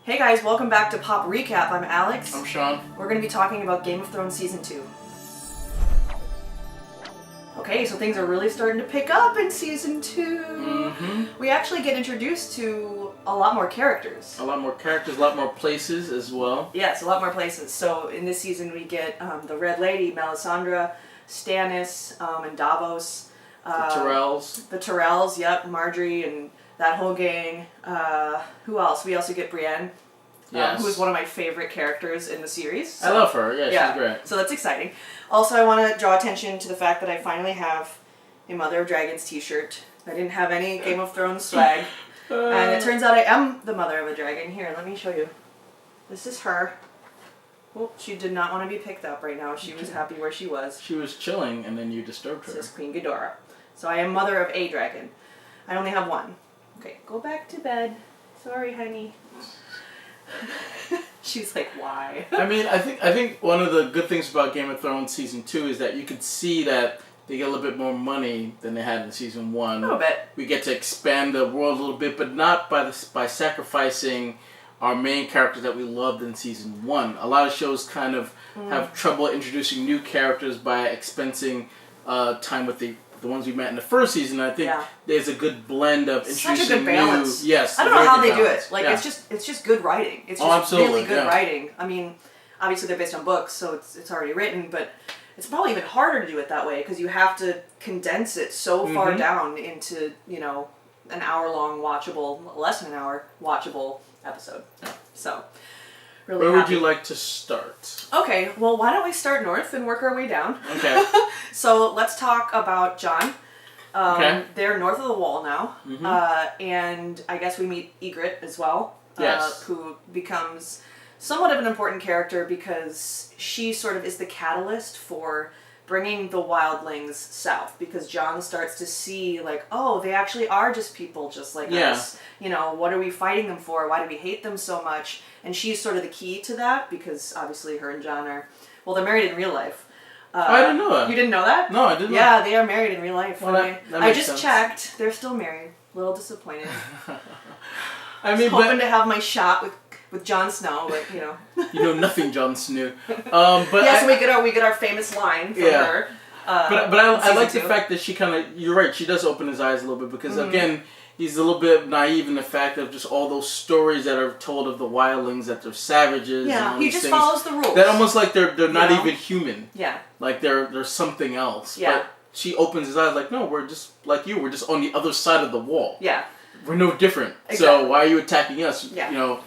Hey guys, welcome back to PopRecap. I'm Alex. I'm Sean. We're going to be talking about Game of Thrones Season 2. Okay, so things are really starting to pick up in Season 2. Mm-hmm. We actually get introduced to a lot more characters. A lot more characters, a lot more places as well. Yes, a lot more places. So in this season we get the Red Lady, Melisandre, Stannis, and Davos. The Tyrells. The Tyrells, yep, Marjorie and that whole gang. Who else? We also get Brienne, Yes. who is one of my favorite characters in the series. So, I love her. Yeah, she's great. So that's exciting. Also, I want to draw attention to the fact that I finally have a Mother of Dragons t-shirt. I didn't have any Game of Thrones swag. And it turns out I am the Mother of a Dragon. Here, let me show you. This is her. Well, she did not want to be picked up right now. She was happy where she was. She was chilling and then you disturbed her. This is Queen Ghidorah. So I am Mother of a Dragon. I only have one. Okay, go back to bed. Sorry, honey. She's like, why? I mean, I think one of the good things about Game of Thrones Season 2 is that you could see that they get a little bit more money than they had in Season 1. A little bit. We get to expand the world a little bit, but not by sacrificing our main characters that we loved in Season 1. A lot of shows kind of have trouble introducing new characters by expensing time with the ones we met in the first season. I think there's a good blend of introducing such a good balance. new. Yes, I don't know how they do balance. it. Like it's just good writing. It's just absolutely, really good writing. I mean, obviously they're based on books, so it's already written, but it's probably even harder to do it that way because you have to condense it so far down into, an hour-long watchable, less than an hour watchable episode. Yeah. So, really Where would happy. you like to start? Okay, well, why don't we start north and work our way down? Okay. So let's talk about Jon. Okay. They're north of the wall now, and I guess we meet Ygritte as well, Yes. who becomes somewhat of an important character because she sort of is the catalyst for bringing the wildlings south, because Jon starts to see, like, oh, they actually are just people just like us. What are we fighting them for? Why do we hate them so much? And she's sort of the key to that, because obviously her and Jon are, well, they're married in real life. I didn't know that. You didn't know that? No, I didn't know. Yeah, they are married in real life. Well, that I makes just sense. checked. They're still married. A little disappointed. I mean, hoping to have my shot with Jon Snow, but you know nothing, Jon Snow. But yes, we get our famous line from her. But I like the two. fact that she kind of, you're right, she does open his eyes a little bit because again, he's a little bit naive in the fact of just all those stories that are told of the wildlings, that they're savages. Yeah, and all he these just things. follows the rules. That almost like they're not even human. Yeah. Like they're something else. Yeah. But she opens his eyes like, no, we're just like you. We're just on the other side of the wall. Yeah. We're no different. Exactly. So why are you attacking us? Yeah.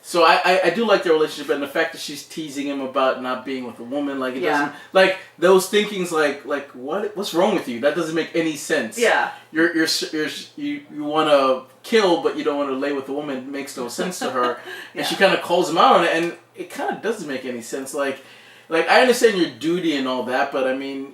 So I do like their relationship, and the fact that she's teasing him about not being with a woman, like it doesn't, like those thinkings, like what's wrong with you? That doesn't make any sense. Yeah. You want to kill, but you don't want to lay with a woman. It makes no sense to her, Yeah. and she kind of calls him out on it, and it kind of doesn't make any sense. Like I understand your duty and all that, but I mean,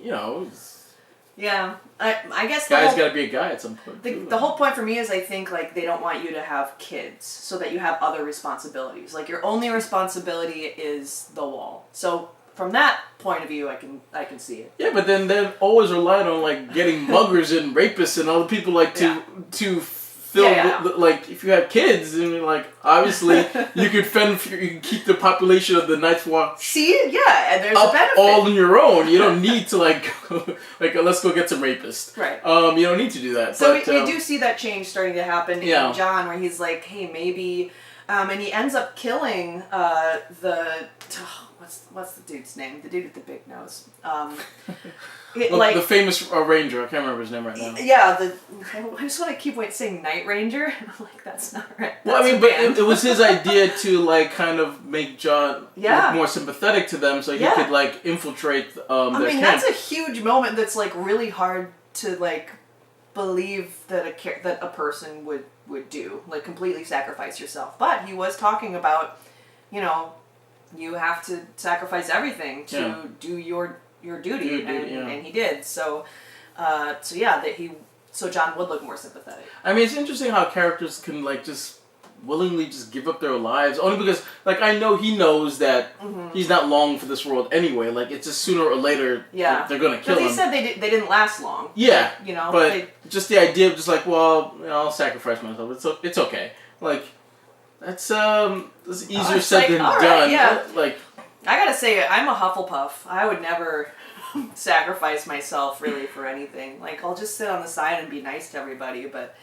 Yeah. I guess guy's got to be a guy at some point. the whole point for me is I think like they don't want you to have kids so that you have other responsibilities. Like your only responsibility is the wall. So from that point of view, I can see it. Yeah, but then they're always relying on like getting muggers and rapists and other people like to fill like if you have kids and like obviously you could you can keep the population of the Night's Watch. See, yeah, and there's a benefit. All on your own. You don't need to like let's go get some rapists. Right. You don't need to do that. So but, we do see that change starting to happen in Jon, where he's like, hey, maybe, and he ends up killing what's the dude's name? The dude with the big nose. the famous ranger. I can't remember his name right now. Yeah, I just want to keep saying Night Ranger. I'm like, that's not right. Well, I mean, but it was his idea to like kind of make Jon look more sympathetic to them, so he could like infiltrate their camp. That's a huge moment. That's like really hard to like believe that a person would do, like completely sacrifice yourself. But he was talking about, you have to sacrifice everything to do your duty, and he did. So Jon would look more sympathetic. I mean, it's interesting how characters can like just willingly just give up their lives, only because like I know he knows that he's not long for this world anyway. Like it's just sooner or later they're gonna kill him. But they said they didn't last long. Yeah, like, but just the idea of just like, well, I'll sacrifice myself. It's okay. Like That's easier it's said like, than all right, done. yeah. Like, I gotta say, I'm a Hufflepuff. I would never sacrifice myself really for anything. Like, I'll just sit on the side and be nice to everybody, but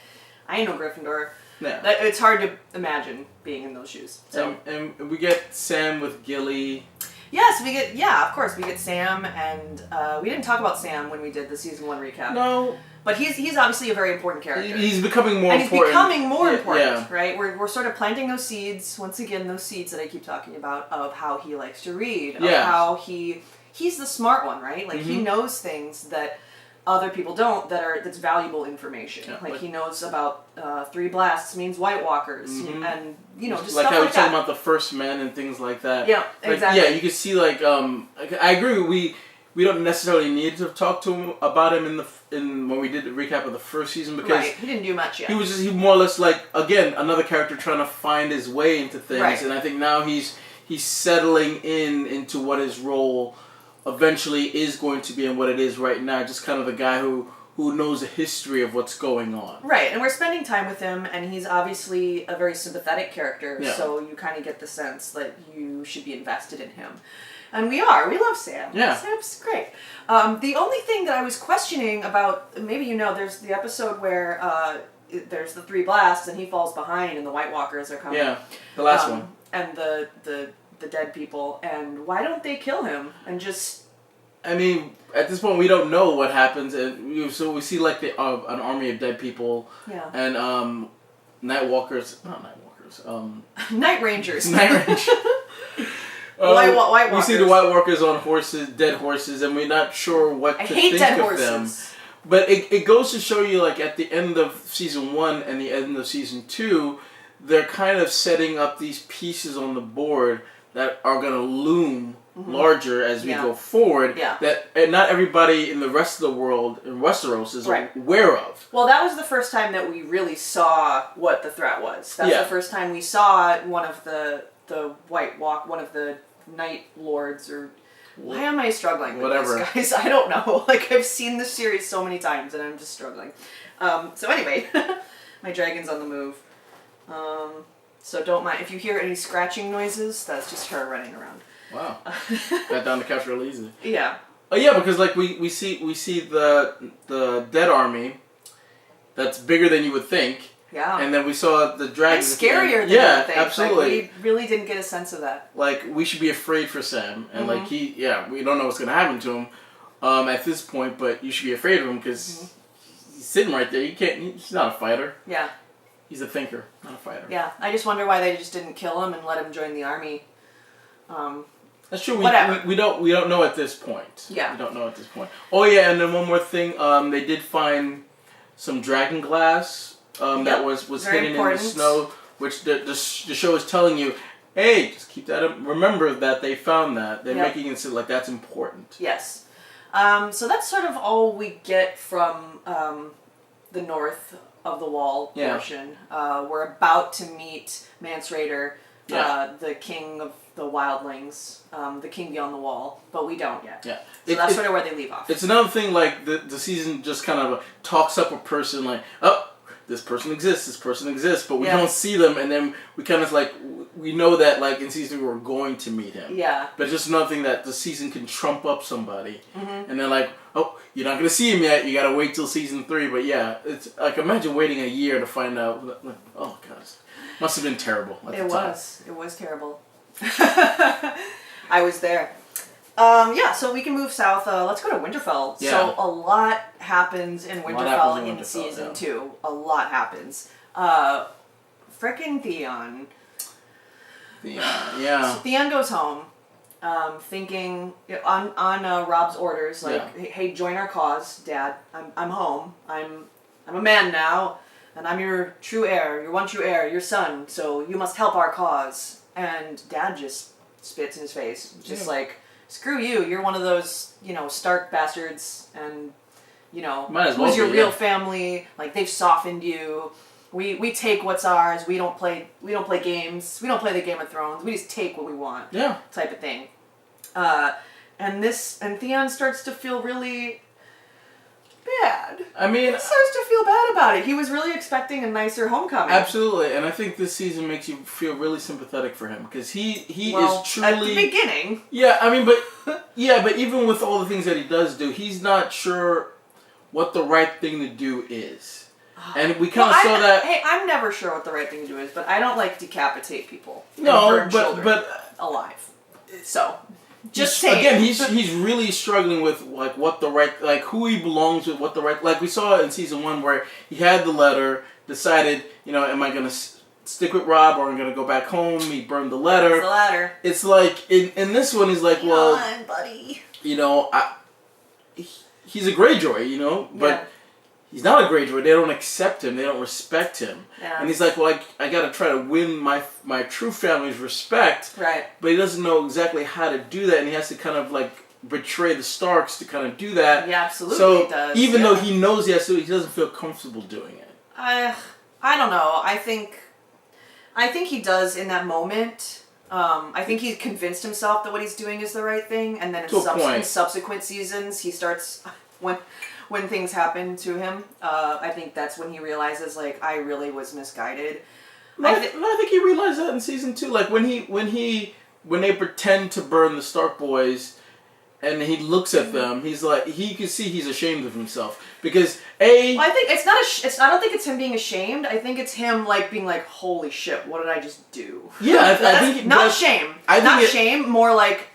I ain't no Gryffindor. yeah. It's hard to imagine being in those shoes. So. And we get Sam with Gilly. Yes, of course, we get Sam, and we didn't talk about Sam when we did the season 1 recap. No. But he's obviously a very important character. He's becoming more important. And he's becoming more important, yeah. right? We're sort of planting those seeds, once again, those seeds that I keep talking about, of how he likes to read, of how he's the smart one, right? Like, he knows things that other people don't, that's valuable information. Yeah, like he knows about 3 blasts means White Walkers, and, just like stuff how like we're talking about the First Men and things like that. Yeah, exactly. Yeah, you can see, like, I agree, we don't necessarily need to talk to him about him when we did the recap of the first season, because he didn't do much yet. He more or less like, again, another character trying to find his way into things, and I think now he's settling into what his role eventually is going to be and what it is right now. Just kind of the guy who knows the history of what's going on. Right, and we're spending time with him, and he's obviously a very sympathetic character, so you kind of get the sense that you should be invested in him. And we are. We love Sam. Yeah. Sam's great. The only thing that I was questioning about, maybe there's the episode where there's the 3 blasts and he falls behind and the White Walkers are coming. Yeah, the last one. And the dead people. And why don't they kill him and just... I mean, at this point we don't know what happens. And so we see like an army of dead people. Yeah. And Night Walkers. Night Rangers. Night Rangers. White Walkers. We see the White Walkers on horses, dead horses, and we're not sure what to think of them. But it goes to show you, like, at the end of season 1 and the end of season 2, they're kind of setting up these pieces on the board that are going to loom larger as we go forward. Yeah. That not everybody in the rest of the world in Westeros is aware of. Well, that was the first time that we really saw what the threat was. That's the first time we saw one of the one of the Night Lords, or why am I struggling with this, guys? I don't know. Like, I've seen this series so many times and I'm just struggling. So anyway, my dragon's on the move. So don't mind if you hear any scratching noises. That's just her running around. Wow, got down the couch real easy. Yeah. Oh yeah, because like we see the dead army that's bigger than you would think. Yeah. And then we saw the dragons. It's scarier than you would think. Absolutely. Like, we really didn't get a sense of that. Like, we should be afraid for Sam, and like we don't know what's gonna happen to him at this point, but you should be afraid of him because he's sitting right there. He's not a fighter. Yeah. He's a thinker, not a fighter. Yeah. I just wonder why they just didn't kill him and let him join the army. That's true. Whatever. We don't know at this point. Yeah. We don't know at this point. Oh yeah, and then one more thing. They did find some dragon glass. That was hidden in the snow, which the show is telling you, hey, just keep that up. Remember that they found that. They're making it seem like that's important. Yes. So that's sort of all we get from the north of the wall portion. We're about to meet Mance Rayder, the king of the wildlings, the king beyond the wall, but we don't yet. Yeah. So that's sort of where they leave off. It's another thing, like, the season just kind of talks up a person, like, oh, this person exists, but we don't see them, and then we kind of, like, we know that, like, in season 3 we're going to meet him. Yeah. But it's just another thing that the season can trump up somebody, and they're like, oh, you're not going to see him yet, you got to wait till season 3, but yeah, it's, like, imagine waiting a year to find out, like, oh, gosh, must have been terrible at the time. It was terrible. I was there. So we can move south. Let's go to Winterfell. Yeah. So a lot happens in Winterfell in season 2. A lot happens. Frickin' Theon. Yeah. So Theon goes home, thinking on Rob's orders, like, hey, join our cause, Dad. I'm home. I'm a man now, and I'm your true heir, your one true heir, your son. So you must help our cause. And Dad just spits in his face, just like, screw you, you're one of those, Stark bastards, and, who's your real family, like, they've softened you, we take what's ours, we don't play games, we don't play the Game of Thrones, we just take what we want, type of thing. And Theon starts to feel really bad. I mean, He starts to feel bad about it. He was really expecting a nicer homecoming. Absolutely, and I think this season makes you feel really sympathetic for him because he is truly at the beginning. Yeah, I mean, but even with all the things that he does do, he's not sure what the right thing to do is, and we kind of saw that. Hey, I'm never sure what the right thing to do is, but I don't like decapitate people. No, but alive. So. Just saying. Again, he's really struggling with like what the right, like who he belongs with, what the right, like we saw in season 1 where he had the letter, decided, am I gonna stick with Rob or I'm gonna go back home? He burned the letter. It's the letter. It's like in this one he's like, well, on, buddy. He's a Greyjoy, but he's not a Greyjoy. They don't accept him. They don't respect him. Yeah. And he's like, well, I got to try to win my true family's respect. Right. But he doesn't know exactly how to do that, and he has to kind of like betray the Starks to kind of do that. Yeah, absolutely. He does. Even though he knows he has to, he doesn't feel comfortable doing it. I don't know. I think he does in that moment. I think he convinced himself that what he's doing is the right thing, and then in subsequent seasons, he starts when things happen to him. I think that's when he realizes, like, I really was misguided. I think he realized that in season 2, like when they pretend to burn the Stark boys, and he looks at them, he's like, he can see he's ashamed of himself because I think it's not. I don't think it's him being ashamed. I think it's him like being like, holy shit, what did I just do? Yeah, I think not shame. Shame. More like,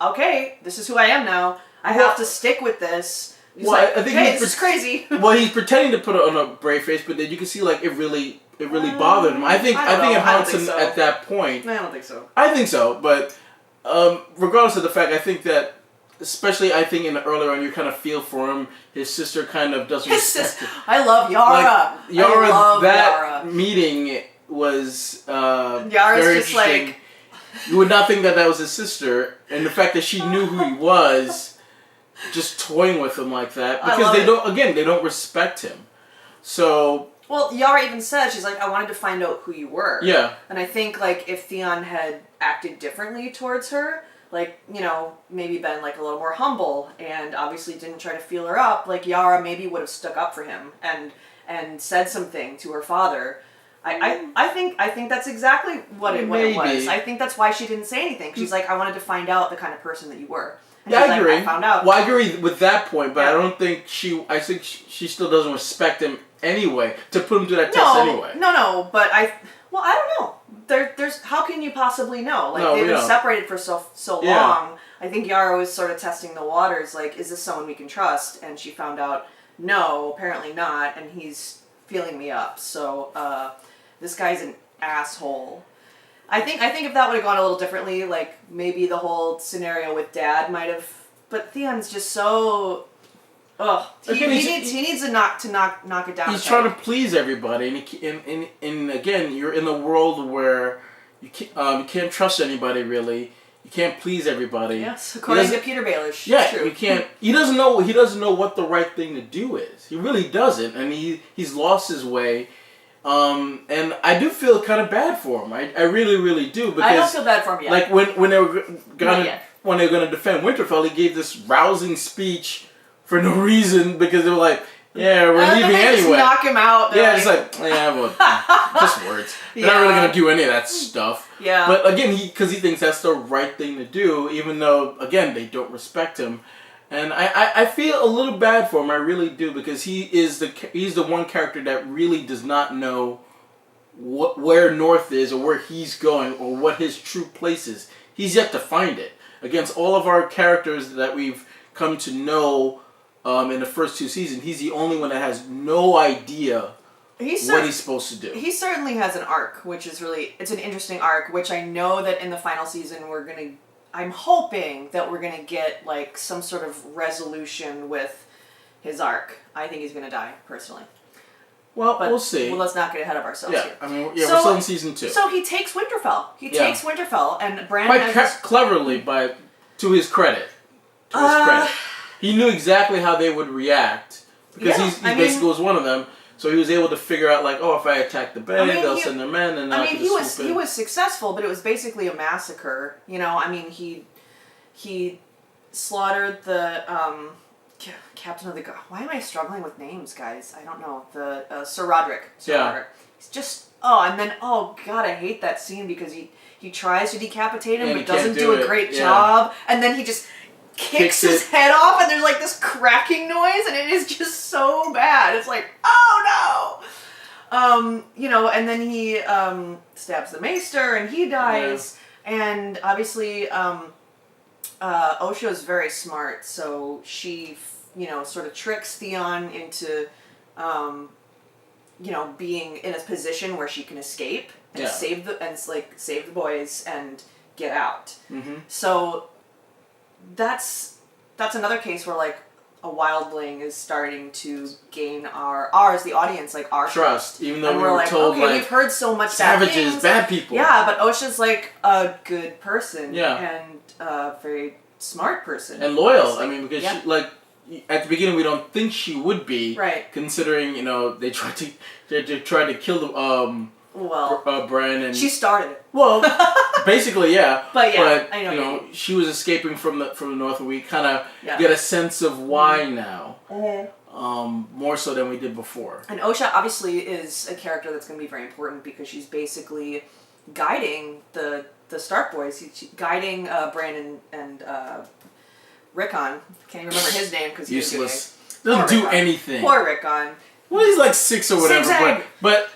okay, this is who I am now. I have to stick with this. I think this is crazy. Well, he's pretending to put on a brave face, but then you can see like it really bothered him. I think it haunts him at that point. I don't think so. I think so, but regardless of the fact, I think that, especially I think in the earlier on, you kind of feel for him. His sister kind of doesn't respect him. I love Yara. Like, Yara. Meeting was Yara's very just interesting. like, you would not think that was his sister, and the fact that she knew who he was. Just toying with him like that because they don't respect him. So well, Yara even said, she's like, I wanted to find out who you were. Yeah. And I think like if Theon had acted differently towards her, like, maybe been like a little more humble and obviously didn't try to feel her up, like Yara maybe would have stuck up for him and said something to her father. I think that's exactly what it was. I think that's why she didn't say anything. She's like, I wanted to find out the kind of person that you were. Yeah, I agree. I found out. Well, I agree with that point, but I don't think I think she still doesn't respect him anyway to put him through that test anyway. No, but I don't know. There's how can you possibly know? Like they've been separated for so long. I think Yara was sort of testing the waters. Like, is this someone we can trust? And she found out, no, apparently not. And he's feeling me up. So this guy's an asshole. I think if that would have gone a little differently, like maybe the whole scenario with Dad might have. But Theon's just so. He needs to knock it down. He's trying to please everybody, and again, you're in a world where you can't trust anybody really. You can't please everybody. Yes, according to Peter Baelish. Yeah, true. you can't. He doesn't know what the right thing to do is. He really doesn't, and he's lost his way. And I do feel kind of bad for him. I really, really do. Because I don't feel bad for him yet. Like when they were gonna defend Winterfell, he gave this rousing speech for no reason because they were like, "Yeah, we're leaving anyway." Just knock him out. Just words. They're not really gonna do any of that stuff. Yeah. But again, because he thinks that's the right thing to do, even though again they don't respect him. And I feel a little bad for him, I really do, because he's the one character that really does not know where North is or where he's going or what his true place is. He's yet to find it. Against all of our characters that we've come to know in the first 2 seasons, he's the only one that has no idea what he's supposed to do. He certainly has an arc, which is it's an interesting arc, which I know that in the final season I'm hoping that we're going to get like some sort of resolution with his arc. I think he's going to die, personally. Well, we'll see. Well, let's not get ahead of ourselves here. I mean, we're still in season 2. So he takes Winterfell. And Bran cleverly, to his credit. He knew exactly how they would react because he basically was one of them. So he was able to figure out, like, if I attack the bay, they'll send their men, and he was successful, but it was basically a massacre. He slaughtered the Captain of the Guard. Why am I struggling with names, guys? I don't know. The Sir Roderick. Yeah. He's just and then God, I hate that scene because he tries to decapitate him And but he doesn't can't do do a it. great Yeah. job, and then he just kicks his head off, and there's like this cracking noise, and it is just so bad. It's like, oh no. And then he stabs the maester, and he dies. Yeah. And obviously, Osha's very smart, so she, sort of tricks Theon into, being in a position where she can escape and save the boys and get out. Mm-hmm. So that's another case where like a wildling is starting to gain ours, the audience, like our trust. Even though and we were like, told, okay, like, we've heard so much savages, bad people. Yeah, but Osha's like a good person. Yeah. And a very smart person. And loyal. I mean, because she, like, at the beginning we don't think she would be. Right. Considering, they tried to kill the Bran, and she started it. Well, basically, yeah. But I know. She was escaping from the north, and we kind of get a sense of why now. Mm-hmm. More so than we did before. And Osha obviously is a character that's going to be very important because she's basically guiding the Stark boys. She's guiding Bran and Rickon. Can't even remember his name because he's useless. Doesn't do anything. Poor Rickon. Well, he's like 6 or whatever, but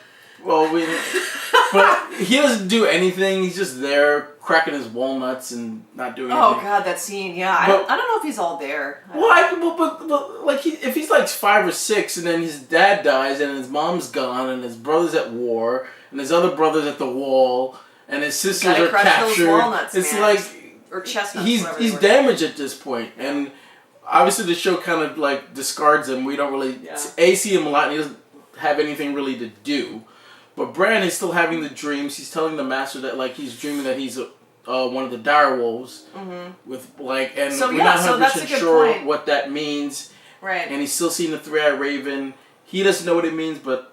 he doesn't do anything. He's just there cracking his walnuts and not doing anything. Oh God, that scene. Yeah, I don't know if he's all there. But like if he's like 5 or 6 and then his dad dies and his mom's gone and his brother's at war and his other brother's at the wall and his sisters are captured. Walnuts, it's man. like or chestnuts. He's damaged at this point, and obviously the show kind of like discards him. We don't really see him a lot, and he doesn't have anything really to do. But Bran is still having the dreams. He's telling the master that like he's dreaming that he's one of the direwolves with like, and we're not 100% sure what that means. Right. And he's still seeing the three-eyed raven. He doesn't know what it means, but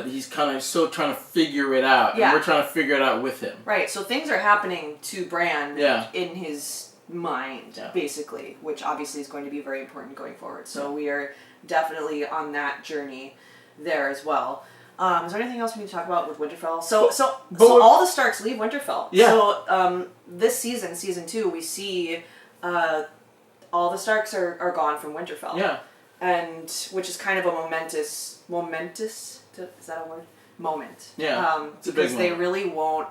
he's kind of still trying to figure it out, and we're trying to figure it out with him. Right. So things are happening to Bran in his mind, basically, which obviously is going to be very important going forward. So we are definitely on that journey there as well. Is there anything else we need to talk about with Winterfell? So all the Starks leave Winterfell. Yeah. So this season 2, we see all the Starks are gone from Winterfell. Yeah. And which is kind of a momentous. Is that a word? Moment. Yeah. Because they really won't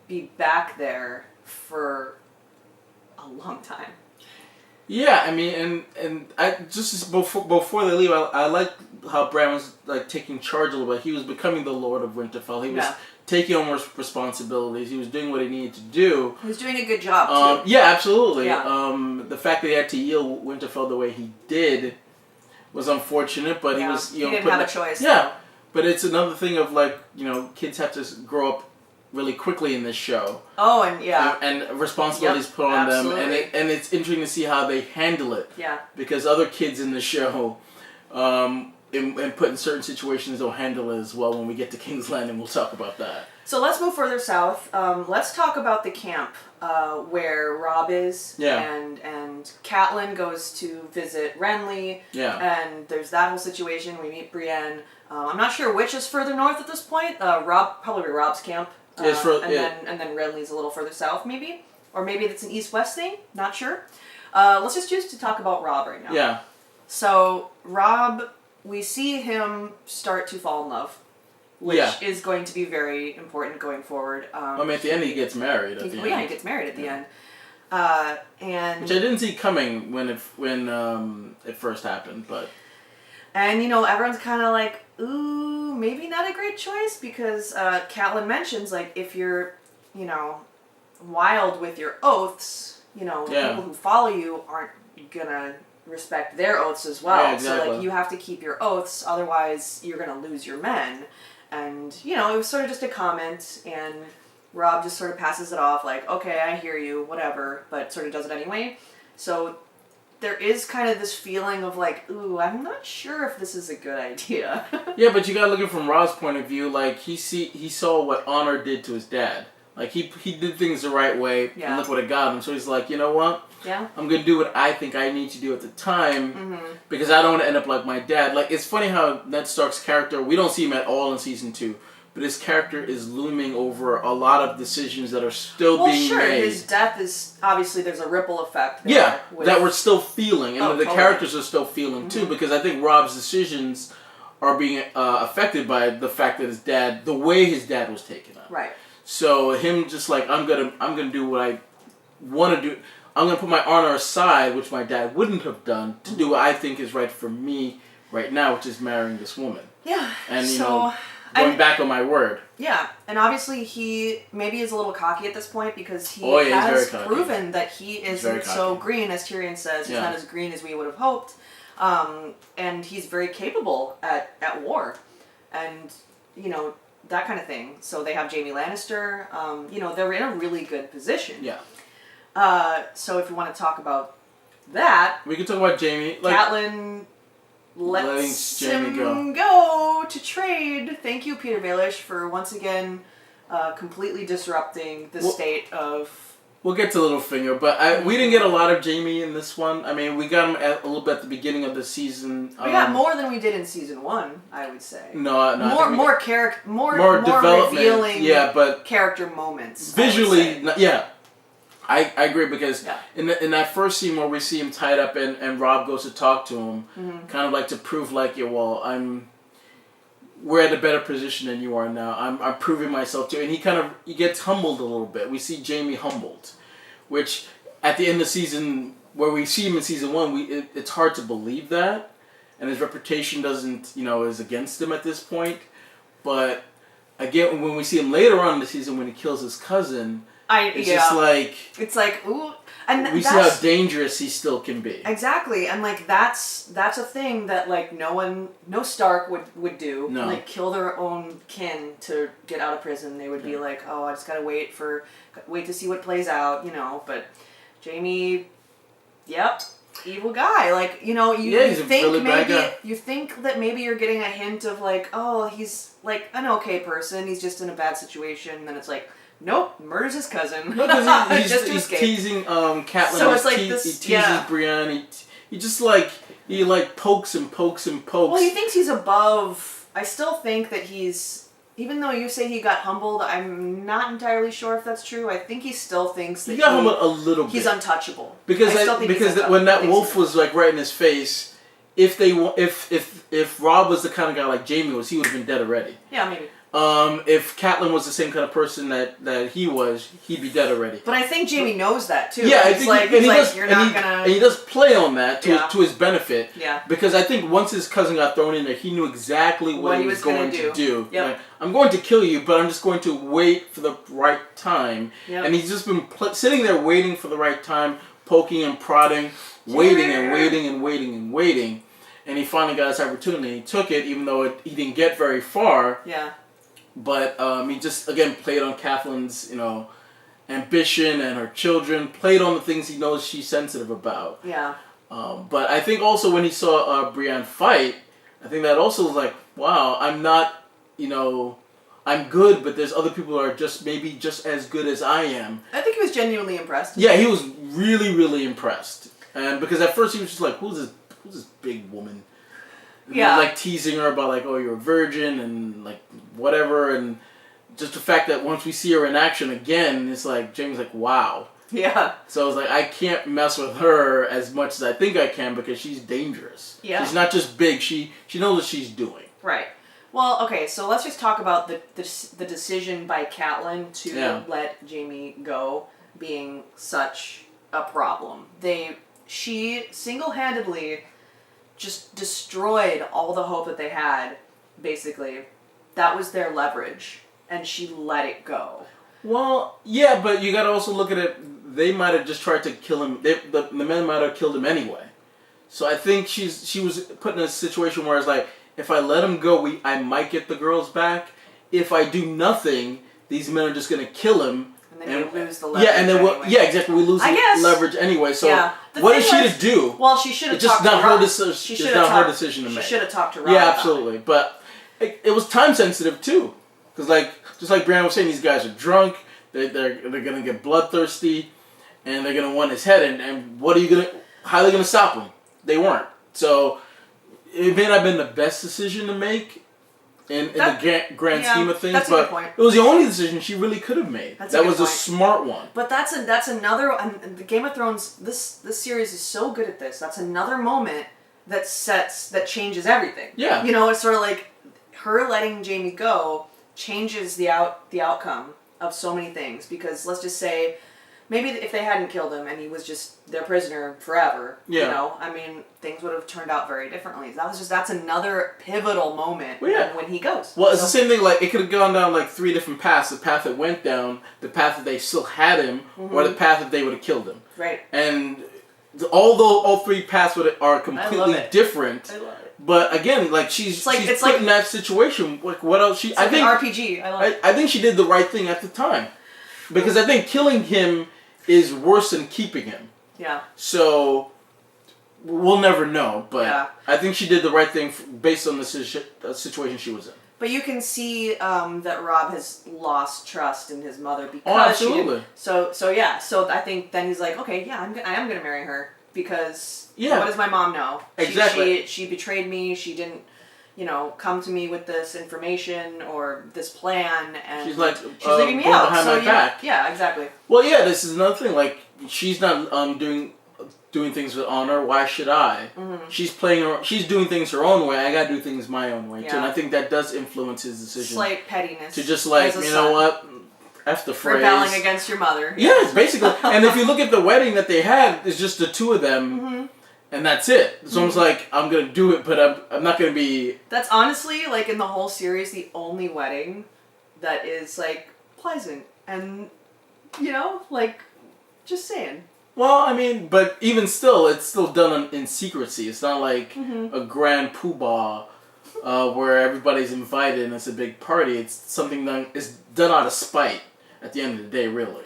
be back there for a long time. Yeah, I mean, and I just before they leave, I like how Bran was like taking charge a little bit. He was becoming the Lord of Winterfell. He was taking on more responsibilities. He was doing what he needed to do. He was doing a good job too. Yeah, absolutely. Yeah. The fact that he had to yield Winterfell the way he did was unfortunate, but he was he didn't have a choice. Yeah, though. But it's another thing of like kids have to grow up really quickly in this show. Oh, and and responsibilities put on them, and it's interesting to see how they handle it. Yeah. Because other kids in the show, and put in certain situations, they'll handle it as well. When we get to King's Landing, we'll talk about that. So let's move further south. Let's talk about the camp where Robb is. Yeah. And Catelyn goes to visit Renly. Yeah. And there's that whole situation. We meet Brienne. I'm not sure which is further north at this point. Probably Robb's camp. Then Renly's a little further south, maybe, or maybe it's an east-west thing. Not sure. Let's just choose to talk about Robb right now. Yeah. So Robb, we see him start to fall in love, which is going to be very important going forward. At the end he gets married. He gets married at the end. And which I didn't see coming when it first happened, but. And everyone's kind of like, ooh, maybe not a great choice because Catelyn mentions like if you're, wild with your oaths, people who follow you aren't gonna respect their oaths as well. Yeah, exactly. So like you have to keep your oaths, otherwise you're gonna lose your men. And it was sort of just a comment, and Robb just sort of passes it off like, okay, I hear you, whatever, but sort of does it anyway. So there is kind of this feeling of like, ooh, I'm not sure if this is a good idea. Yeah, but you gotta look at it from Robb's point of view. Like he saw what honor did to his dad. Like, he did things the right way, Yeah. and look what it got him. So he's like, you know what? Yeah. I'm going to do what I think I need to do at the time, because I don't want to end up like my dad. Like, it's funny how Ned Stark's character, we don't see him at all in season 2, but his character is looming over a lot of decisions that are still being made. His death is, obviously, there's a ripple effect there. Yeah, that we're still feeling, and the totally. characters are still feeling, too, because I think Rob's decisions are being affected by the fact that his dad, the way his dad was taken up. Right. So him just like, I'm gonna do what I want to do. I'm gonna put my honor aside, which my dad wouldn't have done, to do what I think is right for me right now, which is marrying this woman. Yeah. And going back on my word. Yeah, and obviously he maybe is a little cocky at this point because he he's has proven that he isn't so green as Tyrion says. He's not as green as we would have hoped, and he's very capable at war, and that kind of thing. So they have Jaime Lannister. They're in a really good position. Yeah. So if you want to talk about that, we can talk about Jaime. Catelyn lets him go to trade. Thank you, Peter Baelish, for once again completely disrupting the state of... We'll get to Littlefinger, but we didn't get a lot of Jaime in this one. I mean, we got him a little bit at the beginning of the season. We got more than we did in season 1, I would say. No, more development, revealing but character moments. Visually, I agree, because in that first scene where we see him tied up and Rob goes to talk to him, kind of like to prove like, we're at a better position than you are now. I'm proving myself to you. And he gets humbled a little bit. We see Jaime humbled, which at the end of season, where we see him in season 1, it's hard to believe that. And his reputation doesn't, is against him at this point. But again, when we see him later on in the season when he kills his cousin, just like... It's like, ooh... And we see how dangerous he still can be. Exactly, and that's a thing that no Stark would do. No. Like kill their own kin to get out of prison. They would be like, oh, I just gotta wait to see what plays out, But Jaime, evil guy. Like you think really maybe you think that maybe you're getting a hint of like, oh, he's like an okay person. He's just in a bad situation. And then it's like, nope, murders his cousin. No, because just to he's escape. Teasing Catelyn. So it's like he this. teases Brienne. He just he pokes and pokes and pokes. Well, he thinks he's above. I still think that he's. Even though you say he got humbled, I'm not entirely sure if that's true. I think he still thinks that he got humbled a little bit. He's untouchable. Because when that wolf was right in his face, if Rob was the kind of guy like Jaime was, he would have been dead already. Yeah, maybe. If Catelyn was the same kind of person that he was, he'd be dead already. But I think Jaime knows that too. Yeah, I think you're not gonna. And he does play on that to his benefit. Yeah. Because I think once his cousin got thrown in there, he knew exactly what he was going to do. Yep. Like, I'm going to kill you, but I'm just going to wait for the right time. Yep. And he's just been sitting there waiting for the right time, poking and prodding, waiting and waiting and waiting and waiting. And he finally got his opportunity. He took it, even though he didn't get very far. Yeah. But he just, again, played on Catelyn's, ambition and her children, played on the things he knows she's sensitive about. Yeah. But I think also when he saw Brienne fight, I think that also was like, wow, I'm not, I'm good, but there's other people who are maybe just as good as I am. I think he was genuinely impressed. Yeah, he was really, really impressed. And because at first he was just like, who's this big woman? Yeah. Teasing her about oh, you're a virgin and whatever, and just the fact that once we see her in action again, it's like Jaime's like, wow. Yeah. So I was like, I can't mess with her as much as I think I can because she's dangerous. Yeah. She's not just big, she knows what she's doing. Right. Well, okay, so let's just talk about the decision by Catelyn to let Jaime go being such a problem. She single-handedly just destroyed all the hope that they had, basically. That was their leverage, and she let it go. Well, yeah, but you gotta also look at it, they might have just tried to kill him, the men might have killed him anyway. So I think she was put in a situation where it's like, if I let him go, I might get the girls back. If I do nothing, these men are just gonna kill him. And then we lose the leverage. Yeah, and then exactly. We lose the leverage anyway. So what is she to do? Well, she should have talked to Rob. It's not her decision to make. She should have talked to Rob. Yeah, absolutely. But it was time sensitive too, because just like Brianna was saying, these guys are drunk. They're gonna get bloodthirsty, and they're gonna want his head. And what are you gonna? How are they gonna stop him? They weren't. So it may not have been the best decision to make in the grand scheme of things, but it was the only decision she really could have made. That was a smart one. But that's another. And the Game of Thrones. This series is so good at this. That's another moment that changes everything. Yeah. It's sort of like her letting Jaime go changes the outcome of so many things, because let's just say maybe if they hadn't killed him and he was just their prisoner forever, things would have turned out very differently. That's another pivotal moment when he goes. Well, it's the same thing, like, it could have gone down, like, 3 different paths. The path that went down, the path that they still had him, or the path that they would have killed him. Right. And although all 3 paths are completely different, I love it. But again, like, she's put in that situation. Like, what else? I think an RPG. I love it. I think she did the right thing at the time, because I think killing him is worse than keeping him. Yeah. So we'll never know, but I think she did the right thing based on the situation she was in. But you can see that Rob has lost trust in his mother because absolutely. So I think then he's like, okay, I am gonna marry her, because what does my mom know? Exactly. She betrayed me. She didn't, come to me with this information or this plan, and she's leaving me out. Behind my back. Yeah, exactly. Well, this is another thing. Like, she's not doing things with honor. Why should I? Mm-hmm. She's doing things her own way. I gotta do things my own way too. And I think that does influence his decision. Slight pettiness. To just know what. F the phrase. Rebelling against your mother. Yes, basically. And if you look at the wedding that they had, it's just the 2 of them, and that's it. It's almost like, I'm going to do it, but I'm not going to be... That's honestly, like, in the whole series, the only wedding that is, like, pleasant. And, just saying. Well, but even still, it's still done in secrecy. It's not like a grand poobah where everybody's invited and it's a big party. It's something that is done out of spite. At the end of the day, really.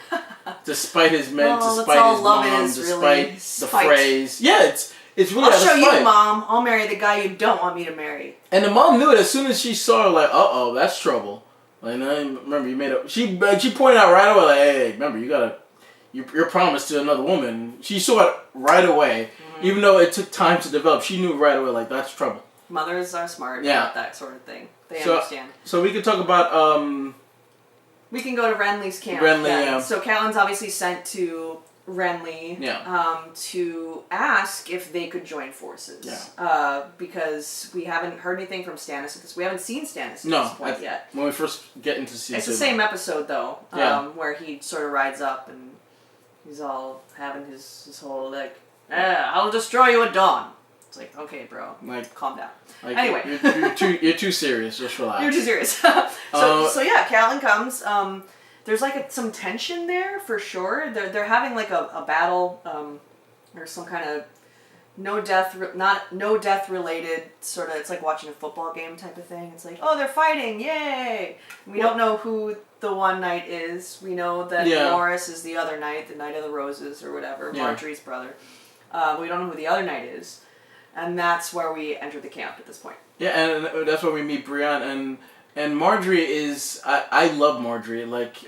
Despite his men, despite his mom, despite the phrase. Yeah, it's really out of spite. I'll show you, Mom. I'll marry the guy you don't want me to marry. And the mom knew it as soon as she saw her, like, uh-oh, that's trouble. Like, remember, you made she pointed out right away, like, hey, remember, you're promised to another woman. She saw it right away. Even though it took time to develop, she knew right away, like, that's trouble. Mothers are smart about that sort of thing. They understand. So we could talk about... We can go to Renly's camp. So Catelyn's obviously sent to Renly to ask if they could join forces. Yeah. Because we haven't heard anything from Stannis. We haven't seen Stannis at this point yet. When we first get into season... It's the same episode, though, where he sort of rides up and he's all having his whole, like, I'll destroy you at dawn. It's like, okay, bro, calm down. Like, anyway, you're too serious. Just relax. You're too serious. so Catelyn comes. There's some tension there for sure. They're having like a battle, or some kind of no death related sort of. It's like watching a football game type of thing. It's like, oh, they're fighting, yay! We don't know who the one knight is. We know that Loras is the other knight, the Knight of the Roses or whatever, Marjorie's brother. We don't know who the other knight is. And that's where we enter the camp at this point. Yeah, and that's where we meet Brienne, and Marjorie is... I love Marjorie. Like,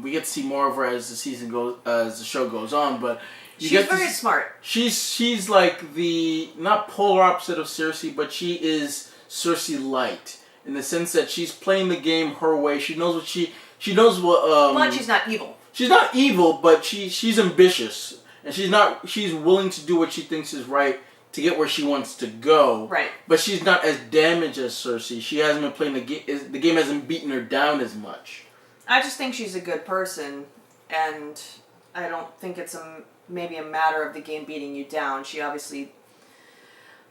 we get to see more of her as the show goes on, but... She's very smart. She's like the... Not polar opposite of Cersei, but she is Cersei light. In the sense that she's playing the game her way. She knows what she knows what... But she's not evil. She's not evil, but she's ambitious. And she's willing to do what she thinks is right to get where she wants to go. Right. But she's not as damaged as Cersei. She hasn't been playing the game. The game hasn't beaten her down as much. I just think she's a good person, and I don't think it's maybe a matter of the game beating you down. She obviously...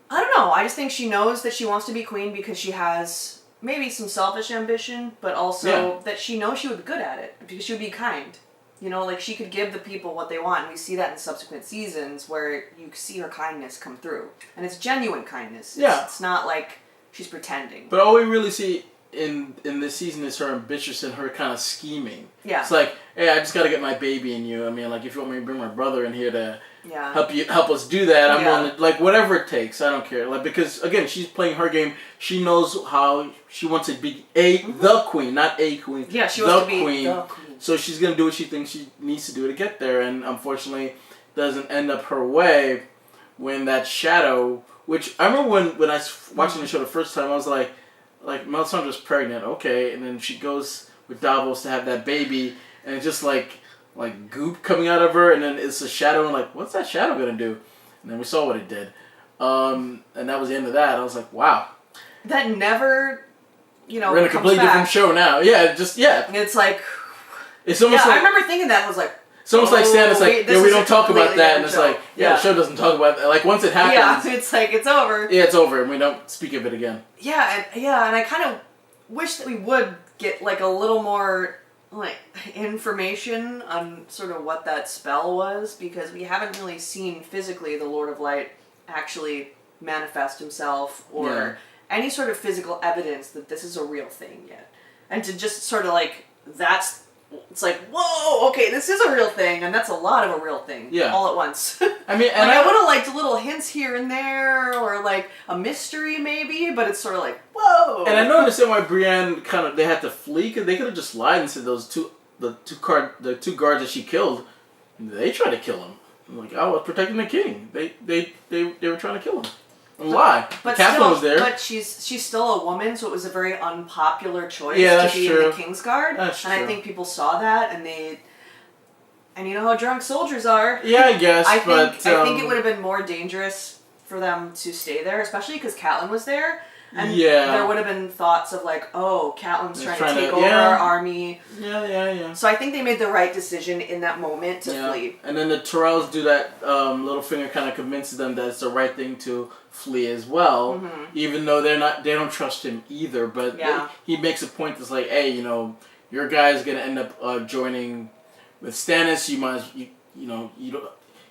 I don't know. I just think she knows that she wants to be queen because she has maybe some selfish ambition, but also that she knows she would be good at it because she would be kind. Like, she could give the people what they want, and we see that in subsequent seasons where you see her kindness come through. And it's genuine kindness. It's not like she's pretending. But all we really see in this season is her ambitious and her kind of scheming. Yeah. It's like, hey, I just got to get my baby in you. I mean, like, if you want me to bring my brother in here to help us do that, I'm willing to, like, whatever it takes. I don't care. Like, because again, she's playing her game. She knows how she wants to be the queen, not a queen. Yeah, she wants to be the queen. So she's gonna do what she thinks she needs to do to get there, and unfortunately, doesn't end up her way when that shadow. Which I remember when I was watching the show the first time, I was like Melisandre's pregnant, okay, and then she goes with Davos to have that baby, and it's just like goop coming out of her, and then it's a shadow, and like, what's that shadow gonna do? And then we saw what it did, and that was the end of that. I was like, wow, that never, we're in a completely different show now. Yeah, it's like, it's almost like, I remember thinking that, was like, it's almost like Stannis, like, we don't talk about that, and it's show. like, the show doesn't talk about that. Like, once it happens, it's like, it's over. Yeah, it's over, and we don't speak of it again. Yeah, and I kind of wish that we would get, like, a little more, like, information on sort of what that spell was, because we haven't really seen physically the Lord of Light actually manifest himself, or any sort of physical evidence that this is a real thing yet. And to just sort of, like, it's like, whoa, okay, this is a real thing, and that's a lot of a real thing, all at once. I mean, and like, I would have liked little hints here and there, or like a mystery maybe, but it's sort of like, whoa. And I don't understand why Brienne they had to flee, because they could have just lied and said the two guards that she killed, they tried to kill him. I'm like, I was protecting the king. They were trying to kill him. Why? But Catherine was there. But she's still a woman, so it was a very unpopular choice to be in the Kingsguard. That's and true. I think people saw that, and you know how drunk soldiers are. Yeah, I guess. I think it would have been more dangerous for them to stay there, especially because Catelyn was there. And there would have been thoughts of like, oh, Catelyn's trying to take over our army. Yeah. So I think they made the right decision in that moment to flee. And then the Tyrells do that. Littlefinger kind of convinces them that it's the right thing to flee as well, even though they don't trust him either. But he makes a point that's like, hey, your guy's gonna end up joining with Stannis.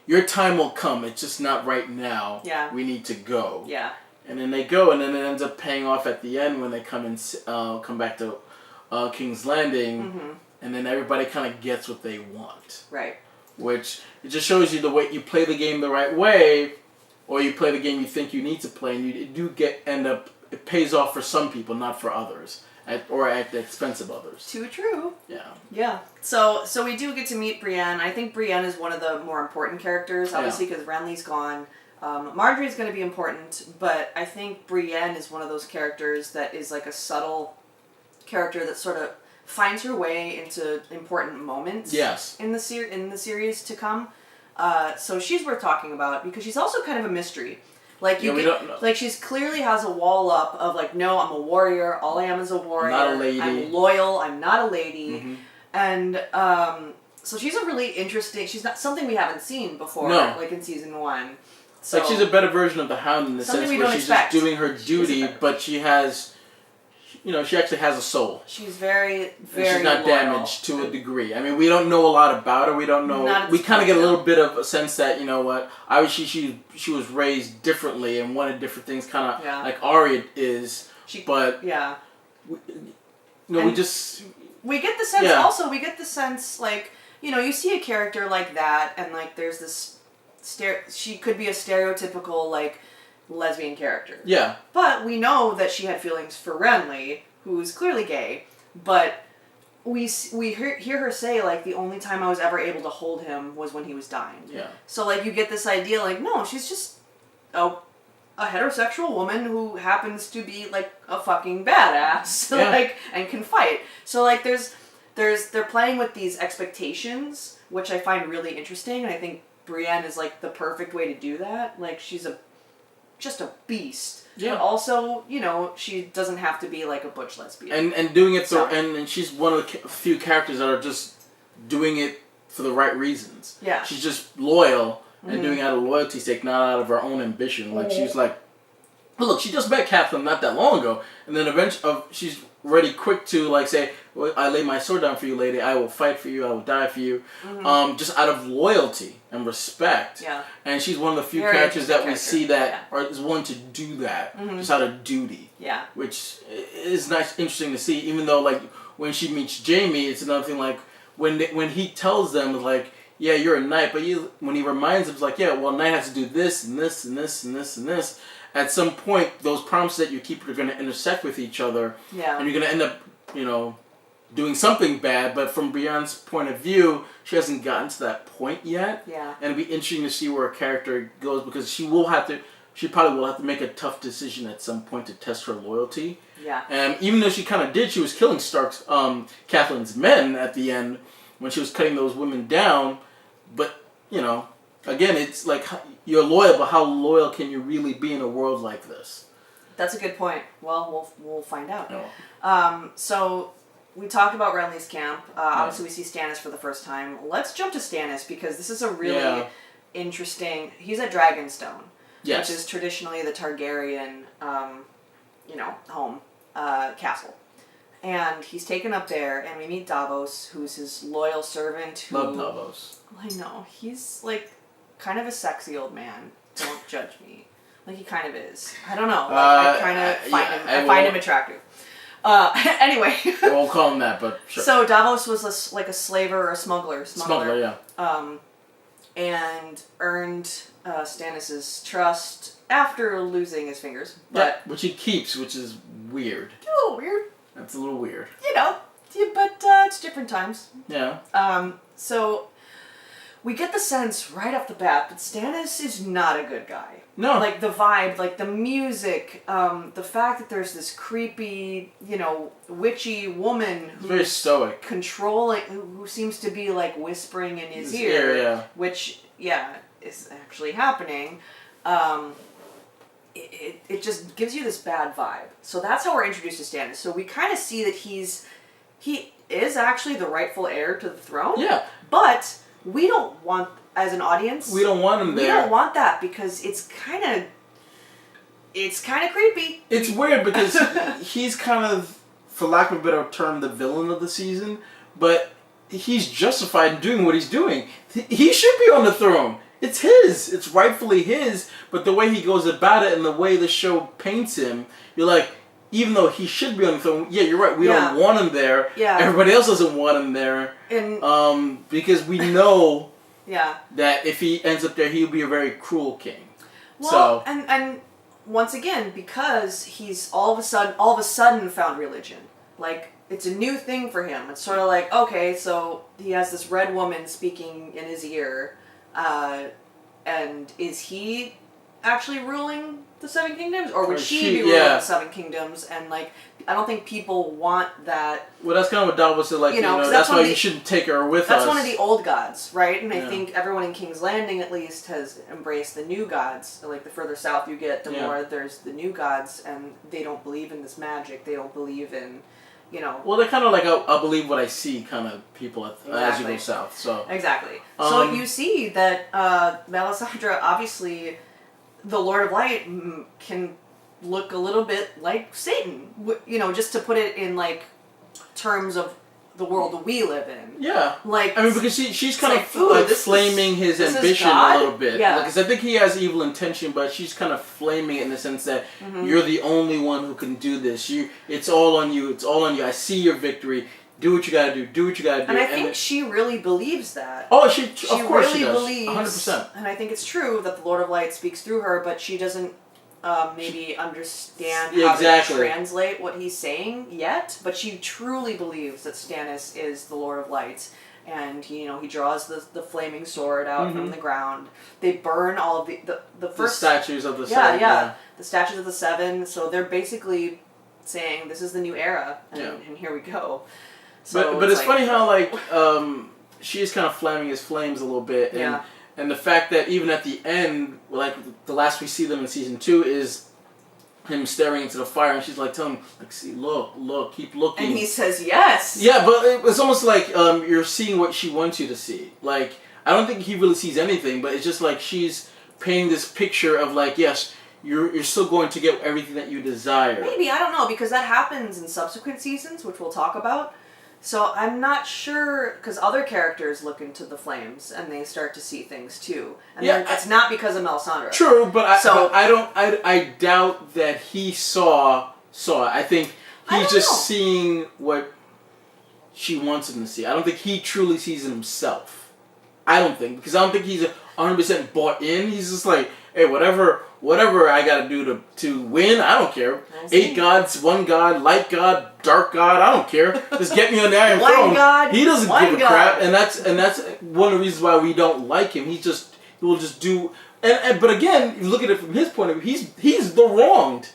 Your time will come. It's just not right now. Yeah. We need to go. Yeah. And then they go, and then it ends up paying off at the end when they come back to King's Landing, and then everybody kind of gets what they want. Right. Which it just shows you the way you play the game the right way, or you play the game you think you need to play, and it pays off for some people, not for others, or at the expense of others. Too true. Yeah. Yeah. So we do get to meet Brienne. I think Brienne is one of the more important characters, obviously, because Renly's gone. Marjorie's going to be important, but I think Brienne is one of those characters that is like a subtle character that sort of finds her way into important moments in the series to come. So she's worth talking about because she's also kind of a mystery. Like we don't know. Like she's clearly has a wall up of like, no, I'm a warrior. All I am is a warrior. Not a lady. I'm loyal. I'm not a lady. And so she's a really interesting. She's not something we haven't seen before. No. Like in season 1. So, like she's a better version of the Hound in the sense where she's just doing her duty, but she has, she actually has a soul. She's very, very she's not loyal. damaged to a degree. I mean, we don't know a lot about her. We don't know. We kind of get a little bit of a sense that, obviously she was raised differently and wanted different things, kind of like Arya is. We just... We get the sense, also, like, you see a character like that, and, like, there's this... she could be a stereotypical, like, lesbian character. Yeah. But we know that she had feelings for Renly, who's clearly gay, but we hear her say, like, the only time I was ever able to hold him was when he was dying. Yeah. So, like, you get this idea, like, no, she's just a heterosexual woman who happens to be, like, a fucking badass, like, and can fight. So, like, they're playing with these expectations, which I find really interesting, and I think Brienne is like the perfect way to do that. Like she's just a beast. Yeah. But also, she doesn't have to be like a butch lesbian. And doing it and she's one of the few characters that are just doing it for the right reasons. Yeah. She's just loyal and doing it out of loyalty's sake, not out of her own ambition. Like she's like, But look, she just met Catelyn not that long ago, and then eventually she's already quick to like say, well, I lay my sword down for you, lady. I will fight for you. I will die for you. Mm-hmm. Just out of loyalty and respect. Yeah. And she's one of the few characters that we see that is willing to do that just out of duty. Yeah. Which is nice, interesting to see. Even though like when she meets Jaime, it's another thing. Like when he tells them like, yeah, you're a knight, but when he reminds them, it's like, yeah, well, a knight has to do this and this and this and this and this. At some point, those promises that you keep are going to intersect with each other. Yeah. And you're going to end up, doing something bad. But from Brienne's point of view, she hasn't gotten to that point yet. Yeah. And it'll be interesting to see where a character goes because she probably will have to make a tough decision at some point to test her loyalty. Yeah. And even though she kind of did, she was killing Catelyn's men at the end when she was cutting those women down. But, again, it's like you're loyal, but how loyal can you really be in a world like this? That's a good point. Well, we'll find out. Oh. So we talked about Renly's camp. Obviously, we see Stannis for the first time. Let's jump to Stannis because this is a really interesting. He's at Dragonstone, which is traditionally the Targaryen, home castle. And he's taken up there, and we meet Davos, who's his loyal servant. Love Davos. I know. He's, kind of a sexy old man. Don't judge me. He kind of is. I don't know. I kind of find him attractive. Anyway. I won't call him that, but sure. So Davos was a slaver or a smuggler. Smuggler, yeah. And earned Stannis' trust after losing his fingers. But which he keeps, which is weird. A little weird. That's a little weird. But it's different times. Yeah. So we get the sense right off the bat that Stannis is not a good guy. No. The vibe, the music, the fact that there's this creepy, witchy woman who's very stoic, controlling, who seems to be whispering in his ear, which is actually happening. It just gives you this bad vibe. So that's how we're introduced to Stannis. So we kind of see that he is actually the rightful heir to the throne. Yeah. But we don't want, as an audience, we don't want him there. We don't want that because it's kind of creepy. It's weird because he's kind of, for lack of a better term, the villain of the season. But he's justified in doing what he's doing. He should be on the throne. It's his. It's rightfully his. But the way he goes about it and the way the show paints him, you're like, even though he should be on the throne, yeah, you're right. We don't want him there. Yeah. Everybody else doesn't want him there. And because we know that if he ends up there, he'll be a very cruel king. Well, and once again, because he's all of a sudden found religion. It's a new thing for him. It's sort of okay, so he has this red woman speaking in his ear. And is he actually ruling the Seven Kingdoms? Or would she be ruling the Seven Kingdoms? And, I don't think people want that. Well, that's kind of what Davos said, that's why you shouldn't take her with us. That's one of the old gods, right? And I think everyone in King's Landing, at least, has embraced the new gods. The further south you get, the more there's the new gods, and they don't believe in this magic. They don't believe in... Well, they're kind of I'll believe what I see kind of people as you go south. So exactly. So you see that Melisandre, obviously, the Lord of Light, can look a little bit like Satan. Just to put it in terms of the world that we live in. Yeah. Because she's kind of flaming his ambition a little bit. Yeah. Because I think he has evil intention, but she's kind of flaming it in the sense that you're the only one who can do this. It's all on you. It's all on you. I see your victory. Do what you gotta do. Do what you gotta do. And I think she really believes that. Oh, of course really she does. Believes, 100%. And I think it's true that the Lord of Light speaks through her, but she doesn't maybe understand how to translate what he's saying yet, but she truly believes that Stannis is the Lord of Light, and he draws the flaming sword out from the ground. They burn all of the first statues of the Seven. Yeah, the statues of the Seven. So they're basically saying this is the new era, and here we go. So but it's funny how she's kind of flaming his flames a little bit, and the fact that even at the end, the last we see them in season 2 is him staring into the fire, and she's telling him, see, look, keep looking. And he says yes. Yeah, but it's almost like you're seeing what she wants you to see. I don't think he really sees anything, but it's just she's painting this picture of yes, you're still going to get everything that you desire. Maybe, I don't know, because that happens in subsequent seasons, which we'll talk about. So I'm not sure, because other characters look into the flames and they start to see things too, and it's not because of Melisandre. True, but I doubt that he saw it. I think he's just seeing what she wants him to see. I don't think he truly sees it himself. Because I don't think he's 100% bought in. He's just like, hey, whatever I gotta do to win, I don't care. 8 gods, 1 god, light god, dark god, I don't care. Just get me on the Iron Throne. God, he doesn't give a crap, and that's one of the reasons why we don't like him. He will just do. But again, you look at it from his point of view. He's the wronged.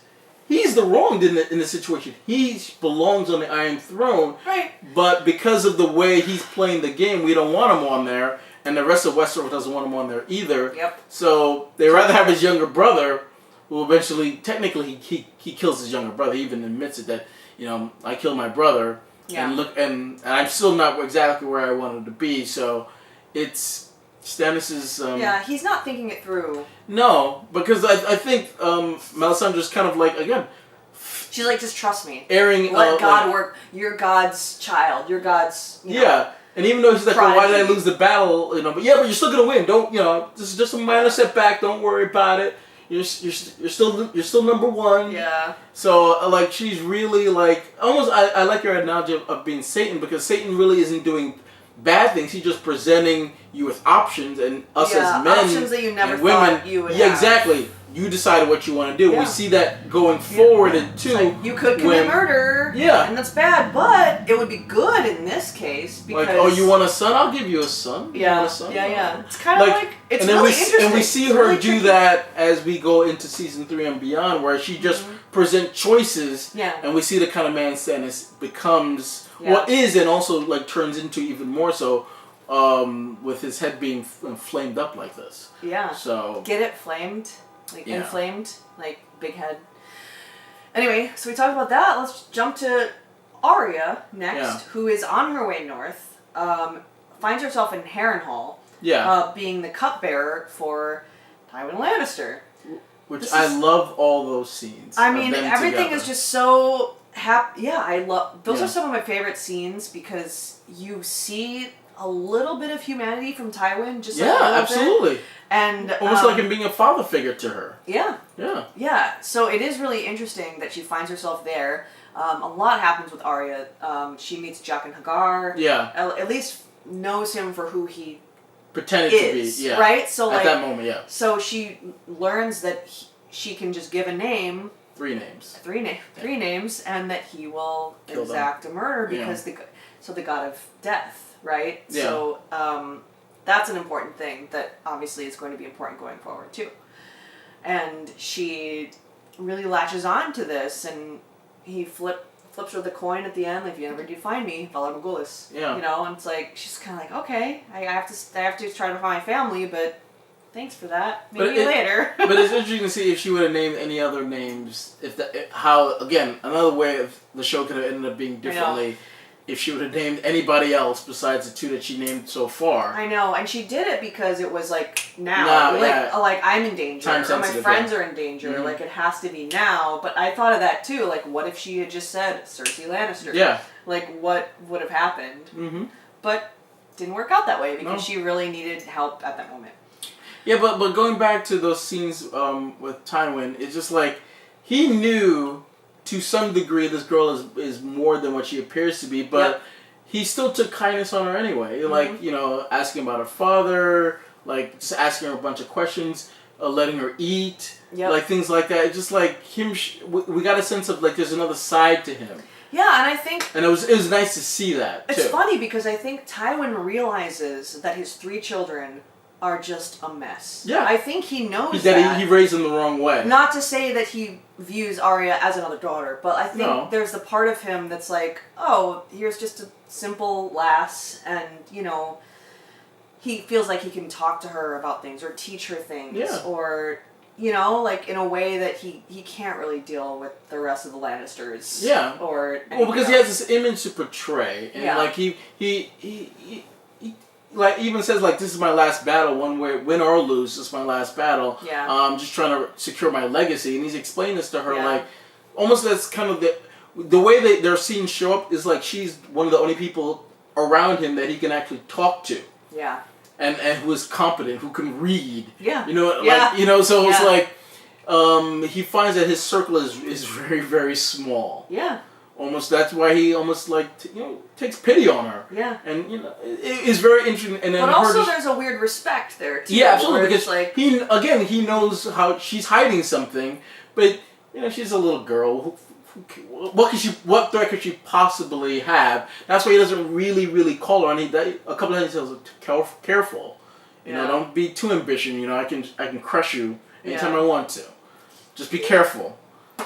He's the wronged in the situation. He belongs on the Iron Throne. Right. But because of the way he's playing the game, we don't want him on there. And the rest of Westeros doesn't want him on there either. Yep. So they rather have his younger brother, who eventually, technically, he kills his younger brother. He even admits it that, I killed my brother. Yeah. And I'm still not exactly where I wanted to be. So it's Stannis's. He's not thinking it through. No, because I think Melisandre's kind of like, again. She's like, just trust me. Let God work. You're God's child. You're God's. Yeah. And even though he's like, well, why did I lose the battle? But you're still gonna win. Don't this is just a minor setback. Don't worry about it. You're still number 1. Yeah. So like she's really like almost I like your analogy of being Satan, because Satan really isn't doing bad things. He's just presenting you with options, and us as men, options that you never and women, thought you would yeah, have. Exactly. You decided what you want to do. Yeah. We see that going forward too. Like, you could commit murder. Yeah. And that's bad, but it would be good in this case because. Like, oh, you want a son? I'll give you a son. Yeah. You want a son? Yeah. It's kind of like it's and then really interesting. And we see her do that as we go into season 3 and beyond, where she just present choices. Yeah. And we see the kind of man Stannis becomes, is, and also like turns into even more so. With his head being flamed up like this. Yeah. So get it flamed, like inflamed, like big head. Anyway, so we talked about that. Let's jump to Arya next, who is on her way north. Finds herself in Harrenhal. Yeah. Being the cupbearer for Tywin Lannister. Which I love all those scenes. I mean, everything is just so happy. Yeah, I love. Those are some of my favorite scenes because you see a little bit of humanity from Tywin, just like a little absolutely. bit. And almost like him being a father figure to her. Yeah. Yeah. Yeah. So it is really interesting that she finds herself there. A lot happens with Arya. She meets Jaqen Hagar. Yeah. At least knows him for who he pretended to be. Yeah. Right. So at that moment, yeah. So she learns that she can just give a name. 3 names. Three names, and that he will exact a murder because the god of death. Right? Yeah. So that's an important thing that obviously is going to be important going forward too. And she really latches on to this, and he flips her the coin at the end, like, if you ever do find me, Valar Morghulis. Yeah. And it's like, she's kind of like, okay, I have to try to find my family, but thanks for that. Maybe later. But it's interesting to see if she would have named any other names, again, another way of the show could have ended up being differently. If she would have named anybody else besides the 2 that she named so far. I know, and she did it because it was like now, like I'm in danger, or my friends are in danger, like it has to be now. But I thought of that too, like what if she had just said Cersei Lannister? Yeah. Like what would have happened? Mm-hmm. But didn't work out that way because she really needed help at that moment. Yeah, but going back to those scenes with Tywin, it's just like he knew. To some degree, this girl is more than what she appears to be, but he still took kindness on her anyway. Like, asking about her father, like, just asking her a bunch of questions, letting her eat, like, things like that. It's just like him, we got a sense of, like, there's another side to him. Yeah, and I think... And it was nice to see that, too. It's funny because I think Tywin realizes that his 3 children are just a mess. Yeah. I think he knows that. He raised them the wrong way. Not to say that he views Arya as another daughter, but I think there's the part of him that's like, oh, here's just a simple lass, and, he feels like he can talk to her about things, or teach her things, or, like, in a way that he can't really deal with the rest of the Lannisters. Yeah. Or... Well, because he has this image to portray, and, like, he like even says like this is my last battle, one way win or lose, this is my last battle. Yeah. I'm just trying to secure my legacy, and he's explaining this to her Yeah. like almost that's kind of the way their scenes show up is like she's one of the only people around him that he can actually talk to. Yeah. And who is competent, who can read. Yeah. You know, Yeah. like so it's Yeah. like he finds that his circle is very, very small. Yeah. Almost that's why he almost like takes pity on her. Yeah. And it is very interesting. And then but also there's a weird respect there too. Yeah, absolutely. Because like he knows how she's hiding something, but she's a little girl. What threat could she possibly have? That's why he doesn't really call her. And a couple of times he tells her, careful. Don't be too ambitious. I can crush you anytime I want to. Just be careful.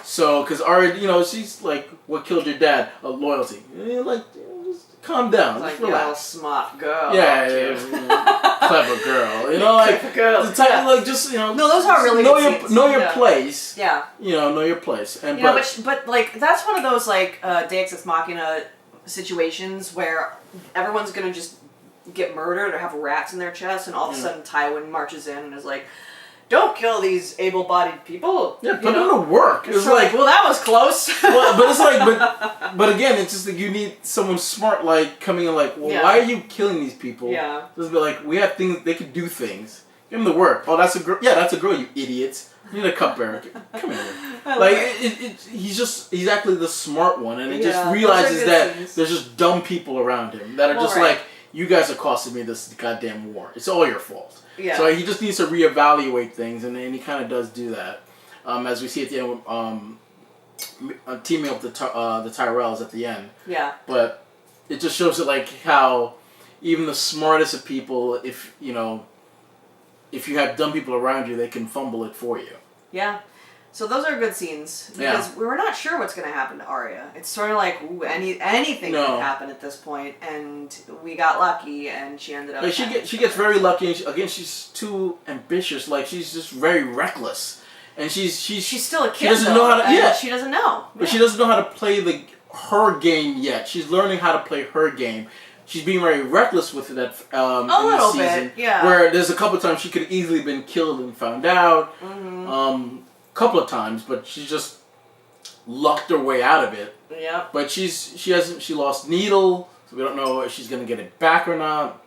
So, because Arya, she's like, what killed your dad? Loyalty. Just calm down. like just relax. Smart girl. Yeah, clever girl. Clever girl. The type like just No, those are really know good your scenes. know your place. Yeah. Know your place. And but like that's one of those like Deus Ex Machina situations where everyone's gonna just get murdered or have rats in their chest, and all of a sudden Tywin marches in and is like, don't kill these able-bodied people. Yeah, put them to work. It's like, well, that was close. but it's like, but again, it's just like you need someone smart, like coming in, like, well, why are you killing these people? Yeah. Just be like, we have things they could do things. Give them the work. Oh, that's a girl. Yeah, that's a girl. You idiots. You need a cupbearer. Come here. He's actually the smart one, and he just realizes that there's just dumb people around him that are just like, you guys are costing me this goddamn war. It's all your fault. Yeah. So he just needs to reevaluate things, and he kind of does do that. As we see at the end, teaming up the Tyrells at the end. Yeah. But it just shows it like how even the smartest of people, if you have dumb people around you, they can fumble it for you. Yeah. So those are good scenes because we were not sure what's going to happen to Arya. It's sort of like anything could happen at this point, and we got lucky, and she ended up. Like she gets very lucky, and she's too ambitious. Like she's just very reckless, and she's still a kid. She doesn't know how to. Yeah, she doesn't know. But she doesn't know how to play her game yet. She's learning how to play her game. She's being very reckless with it in this season. Bit, yeah. Where there's a couple of times she could have easily been killed and found out. Mm-hmm. Couple of times, but she just lucked her way out of it. Yeah. But she lost Needle, so we don't know if she's gonna get it back or not.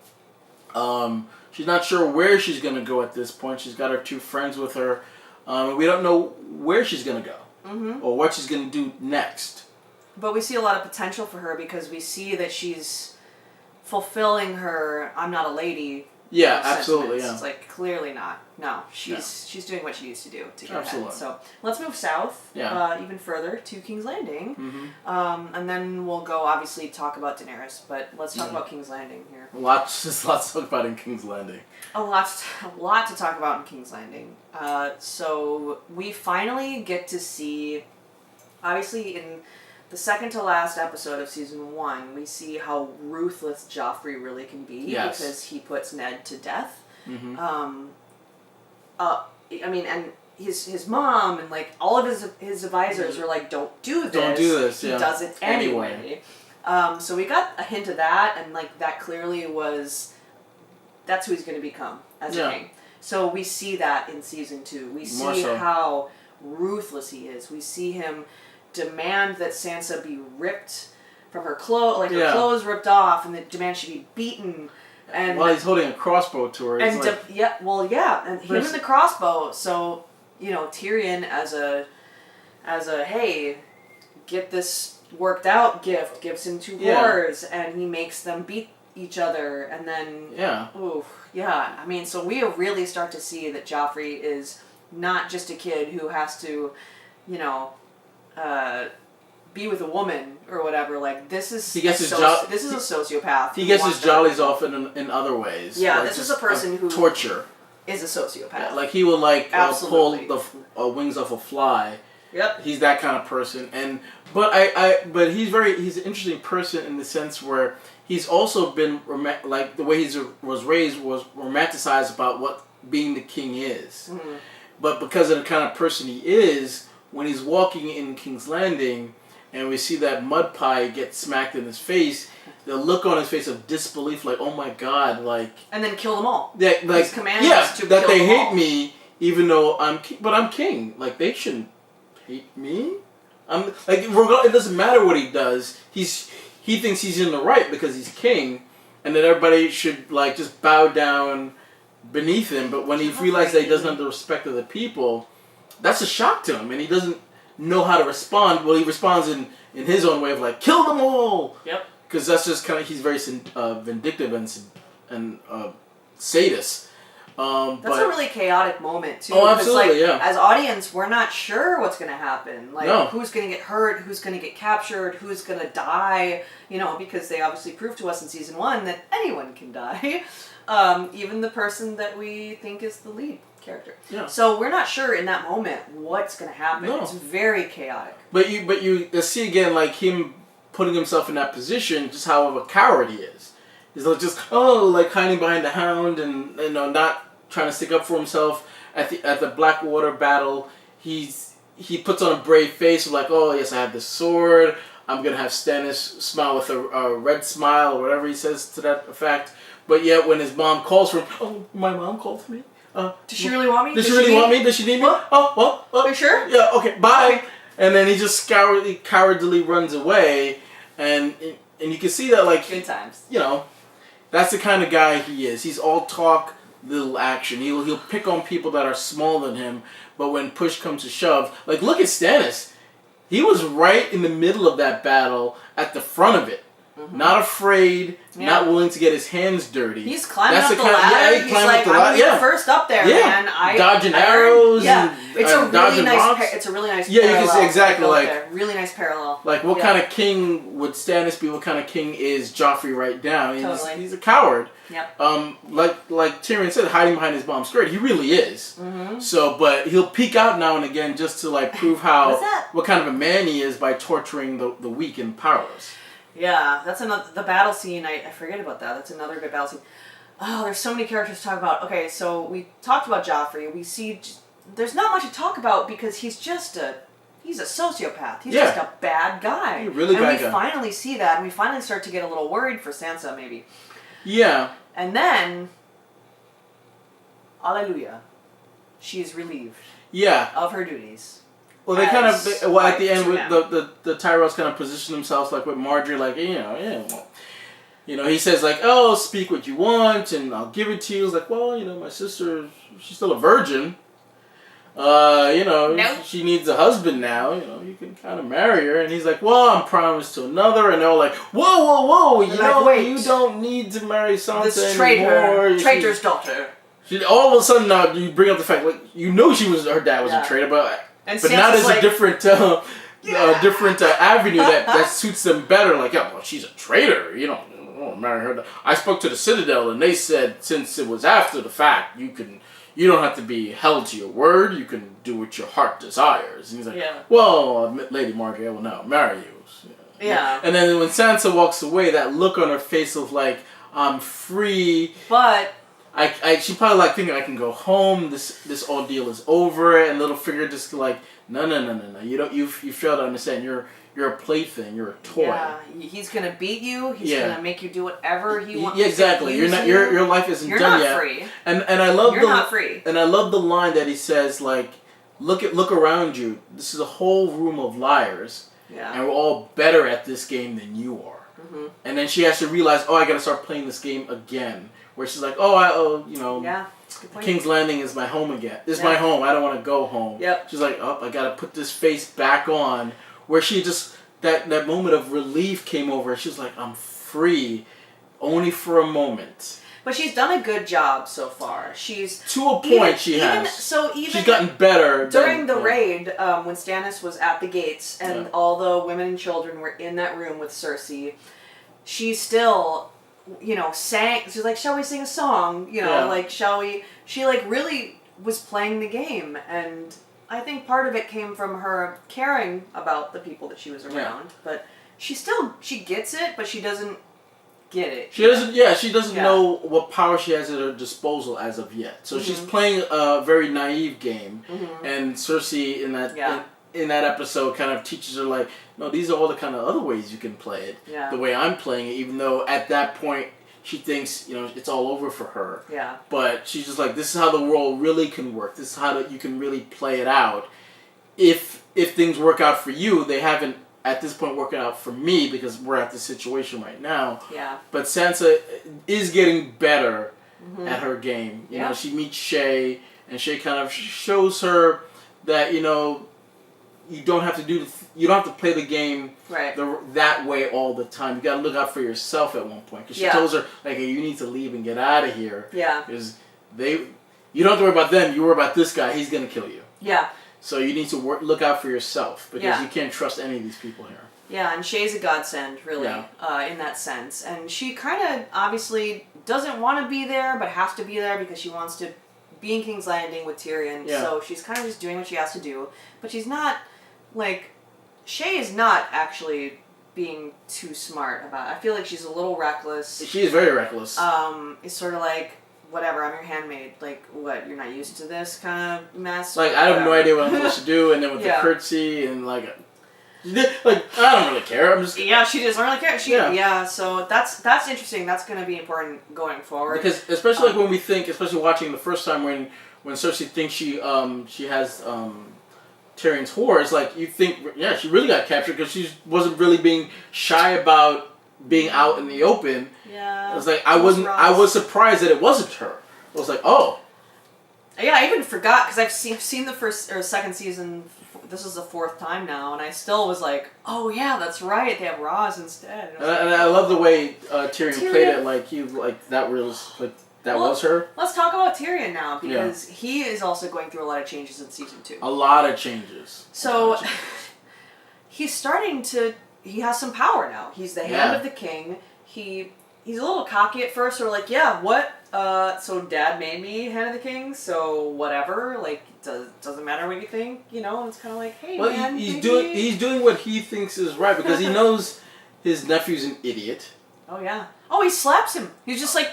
She's not sure where she's gonna go at this point. She's got her two friends with her. We don't know where she's gonna go or what she's gonna do next. But we see a lot of potential for her because we see that she's fulfilling her "I'm not a lady." Yeah, absolutely. Yeah. It's like clearly not. No, she's doing what she needs to do to get absolutely. ahead. So let's move south, even further to King's Landing, and then we'll go obviously talk about Daenerys. But let's talk about King's Landing here. Lots to talk about in King's Landing. A lot to talk about in King's Landing. So we finally get to see, obviously in the second to last episode of season 1, we see how ruthless Joffrey really can be because he puts Ned to death. Mm-hmm. I mean, and his mom and like all of his advisors are like, don't do this. Don't do this. He does it anyway. So we got a hint of that, and like that clearly that's who he's going to become as a king. So we see that in season 2. We see how ruthless he is. We see him demand that Sansa be ripped from her clothes, her clothes ripped off, and that demand she be beaten. And while he's holding a crossbow to her. And and him and the crossbow. So Tyrion as a hey, get this worked out gift gives him 2 whores, and he makes them beat each other, and then I mean, so we really start to see that Joffrey is not just a kid who has to, be with a woman or whatever. Like this is this is a sociopath. He gets his jollies off in other ways. Yeah, like this is a person who torture is a sociopath. Yeah, like he will pull the wings off a fly. Yep. He's that kind of person, but he's an interesting person in the sense where he's also been like the way he was raised was romanticized about what being the king is. But because of the kind of person he is, when he's walking in King's Landing, and we see that mud pie get smacked in his face, the look on his face of disbelief, like, oh my god, like... And then kill them all. Like, his command is to that kill they them hate all. me, even though I'm king. Like, they shouldn't hate me. It doesn't matter what he does. He thinks he's in the right because he's king, and that everybody should, like, just bow down beneath him. But when he realizes that he doesn't have the respect of the people, that's a shock to him, and he doesn't know how to respond. Well, he responds in his own way of, like, kill them all! Yep. Because that's just kind of, he's very vindictive and sadist. That's a really chaotic moment, too. Oh, absolutely, like, as audience, we're not sure what's going to happen. Like, no. Who's going to get hurt, who's going to get captured, who's going to die, because they obviously proved to us in season 1 that anyone can die. Even the person that we think is the lead character. Yeah. So we're not sure in that moment what's going to happen. No. It's very chaotic. But you see again, like, him putting himself in that position, just how of a coward he is. He's like just hiding behind the hound and not trying to stick up for himself at the Blackwater battle. He puts on a brave face of like, oh yes, I have this sword. I'm gonna have Stannis smile with a red smile or whatever he says to that effect. But yet when his mom calls for him, oh, my mom called for me. Does she really want me? Does she really want me? Does she need me? Oh. Are you sure? Yeah. Okay. Bye. Okay. And then he just cowardly runs away, and you can see that, like, good times. That's the kind of guy he is. He's all talk, little action. He'll pick on people that are smaller than him, but when push comes to shove, like, look at Stannis. He was right in the middle of that battle, at the front of it. Mm-hmm. Not afraid, not willing to get his hands dirty. He's climbing up the ladder. He's like, I'm the first up there, man. Dodging arrows. Yeah, it's a really nice. Rocks. It's a really nice. Yeah, you can see exactly really nice parallel. Like, what kind of king would Stannis be? What kind of king is Joffrey right now? He's a coward. Yep. Like Tyrion said, hiding behind his mom's skirt. He really is. Mm-hmm. So, but he'll peek out now and again just to like prove what kind of a man he is by torturing the weak and powerless. Yeah, that's the battle scene. I forget about that. That's another good battle scene. Oh, there's so many characters to talk about. Okay, so we talked about Joffrey. We see there's not much to talk about because he's a sociopath. He's just a bad guy. He's a really bad guy. And we finally see that, and we finally start to get a little worried for Sansa, maybe. Yeah. And then, Alleluia, she is relieved. Yeah. Of her duties. Well, they kind of at the end with the Tyrells kind of position themselves like with Marjorie, like he says like, oh, speak what you want and I'll give it to you. It's like, well, my sister, she's still a virgin. Nope. She needs a husband now. You can kind of marry her. And he's like, well, I'm promised to another. And they're all like, whoa, you don't need to marry Sansa anymore. Traitor's daughter. All of a sudden now you bring up the fact like her dad was a traitor, but now there's a different avenue that suits them better. Like, well, she's a traitor. You don't marry her. I spoke to the Citadel and they said since it was after the fact, you don't have to be held to your word. You can do what your heart desires. And he's like, well, Lady Marjorie, I will now marry you. Yeah. And then when Sansa walks away, that look on her face of like, I'm free. But she probably like thinking I can go home. This ordeal is over. And Littlefinger just like, no. You fail to understand. You're a plaything. You're a toy. Yeah. He's gonna beat you. He's gonna make you do whatever he wants. Yeah, exactly. You're not. Your life isn't done yet. You're not free. And I love You're not free. And I love the line that he says like, look around you. This is a whole room of liars. Yeah. And we're all better at this game than you are. Mm-hmm. And then she has to realize, I gotta start playing this game again. Where she's like, King's Landing is my home again. This is my home. I don't want to go home. Yep. She's like, I got to put this face back on. Where she just, that moment of relief came over her. She was like, I'm free. Only for a moment. But she's done a good job so far. She's... To a point she has. She's gotten better. During the raid, when Stannis was at the gates and all the women and children were in that room with Cersei, she still... sang. She's like, shall we sing a song? Shall we? She really was playing the game, and I think part of it came from her caring about the people that she was around. But she gets it, but she doesn't get it. She doesn't. Yeah, she doesn't know what power she has at her disposal as of yet. So she's playing a very naive game, and Cersei in in that episode kind of teaches her like, no, these are all the kind of other ways you can play it. Yeah. The way I'm playing it, even though at that point she thinks, it's all over for her. Yeah. But she's just like, this is how the world really can work. This is how you can really play it out. If things work out for you, they haven't at this point working out for me because we're at this situation right now. Yeah. But Sansa is getting better at her game. You Yeah. know, she meets Shay, and Shay kind of shows her that you don't have to play the game right. that way all the time. You got to look out for yourself at one point because she Yeah. tells her like, hey, you need to leave and get out of here. Yeah. Because you don't have to worry about them. You worry about this guy. He's gonna kill you. Yeah. So you need to look out for yourself because Yeah. you can't trust any of these people here. Yeah, and Shay's a godsend, really, Yeah. in that sense. And she kind of obviously doesn't want to be there, but has to be there because she wants to be in King's Landing with Tyrion. Yeah. So she's kind of just doing what she has to do. But she's not, Shay is not actually being too smart about it. I feel like she's a little reckless. She is very reckless. It's sort of like, whatever, I'm your handmaid. Like, what, you're not used to this kind of mess? Like, I have no idea what I'm supposed to do, and then with the curtsy, and I don't really care. I'm just... Yeah, she doesn't really care. Yeah, so that's interesting. That's going to be important going forward. Because, especially when we think, especially watching the first time when Cersei thinks she has Tyrion's horse, like, you think, yeah, she really got captured because she wasn't really being shy about being out in the open. Yeah. It was like, I was surprised that it wasn't her. I was like, oh. Yeah, I even forgot because I've seen the first or second season. This is the fourth time now, and I still was like, oh yeah, that's right. They have Roz instead. And I love the way Tyrion played it. That was her. Let's talk about Tyrion now because he is also going through a lot of changes in season 2. A lot of changes. So he's starting to. He has some power now. He's the hand of the king. He's a little cocky at first, or like, yeah, what? So Dad made me hand of the king, so whatever. Like, doesn't matter what you think, It's kind of like, hey, man. He's doing what he thinks is right because he knows his nephew's an idiot. Oh yeah. Oh, he slaps him. He's just like,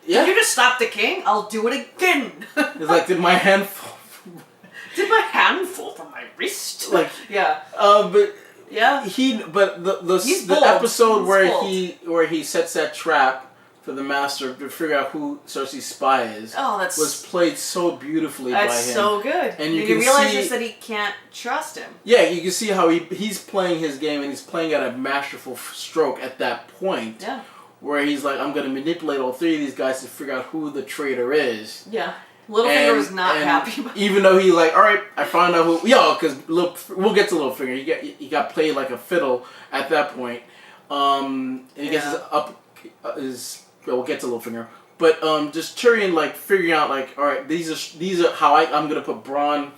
yeah. Did you just stop the king? I'll do it again. It's like, did my hand fall? Did my hand fall from my wrist? Like, yeah. But. Yeah. The episode where he sets that trap for the master to figure out who Cersei's spy is was played so beautifully by him. That's so good. And you realize that he can't trust him. Yeah, you can see how he's playing his game and he's playing at a masterful stroke at that point. Yeah. Where he's like, I'm going to manipulate all three of these guys to figure out who the traitor is. Yeah. Littlefinger was not happy about it. Even though he all right, I found out who... Yeah, because we'll get to Littlefinger. He got played like a fiddle at that point. And he gets we'll get to Littlefinger. But just Tyrion, figuring out, all right, these are how I'm going to put Bronn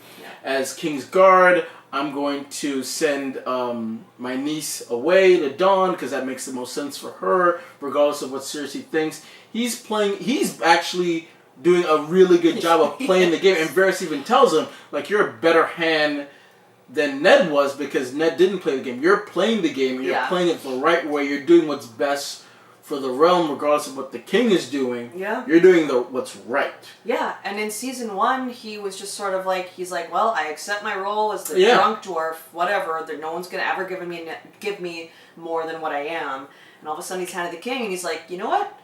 as King's Guard. I'm going to send my niece away to Dawn because that makes the most sense for her, regardless of what Cersei thinks. He's actually... doing a really good job of playing the game, and Varys even tells him, you're a better hand than Ned was because Ned didn't play the game. You're playing the game, and you're playing it the right way. You're doing what's best for the realm, regardless of what the king is doing. Yeah. You're doing what's right. Yeah, and in season 1, he was just sort of he's like, well, I accept my role as the drunk dwarf, whatever. That no one's gonna ever give me more than what I am. And all of a sudden, he's hand of the king, and he's like, you know what?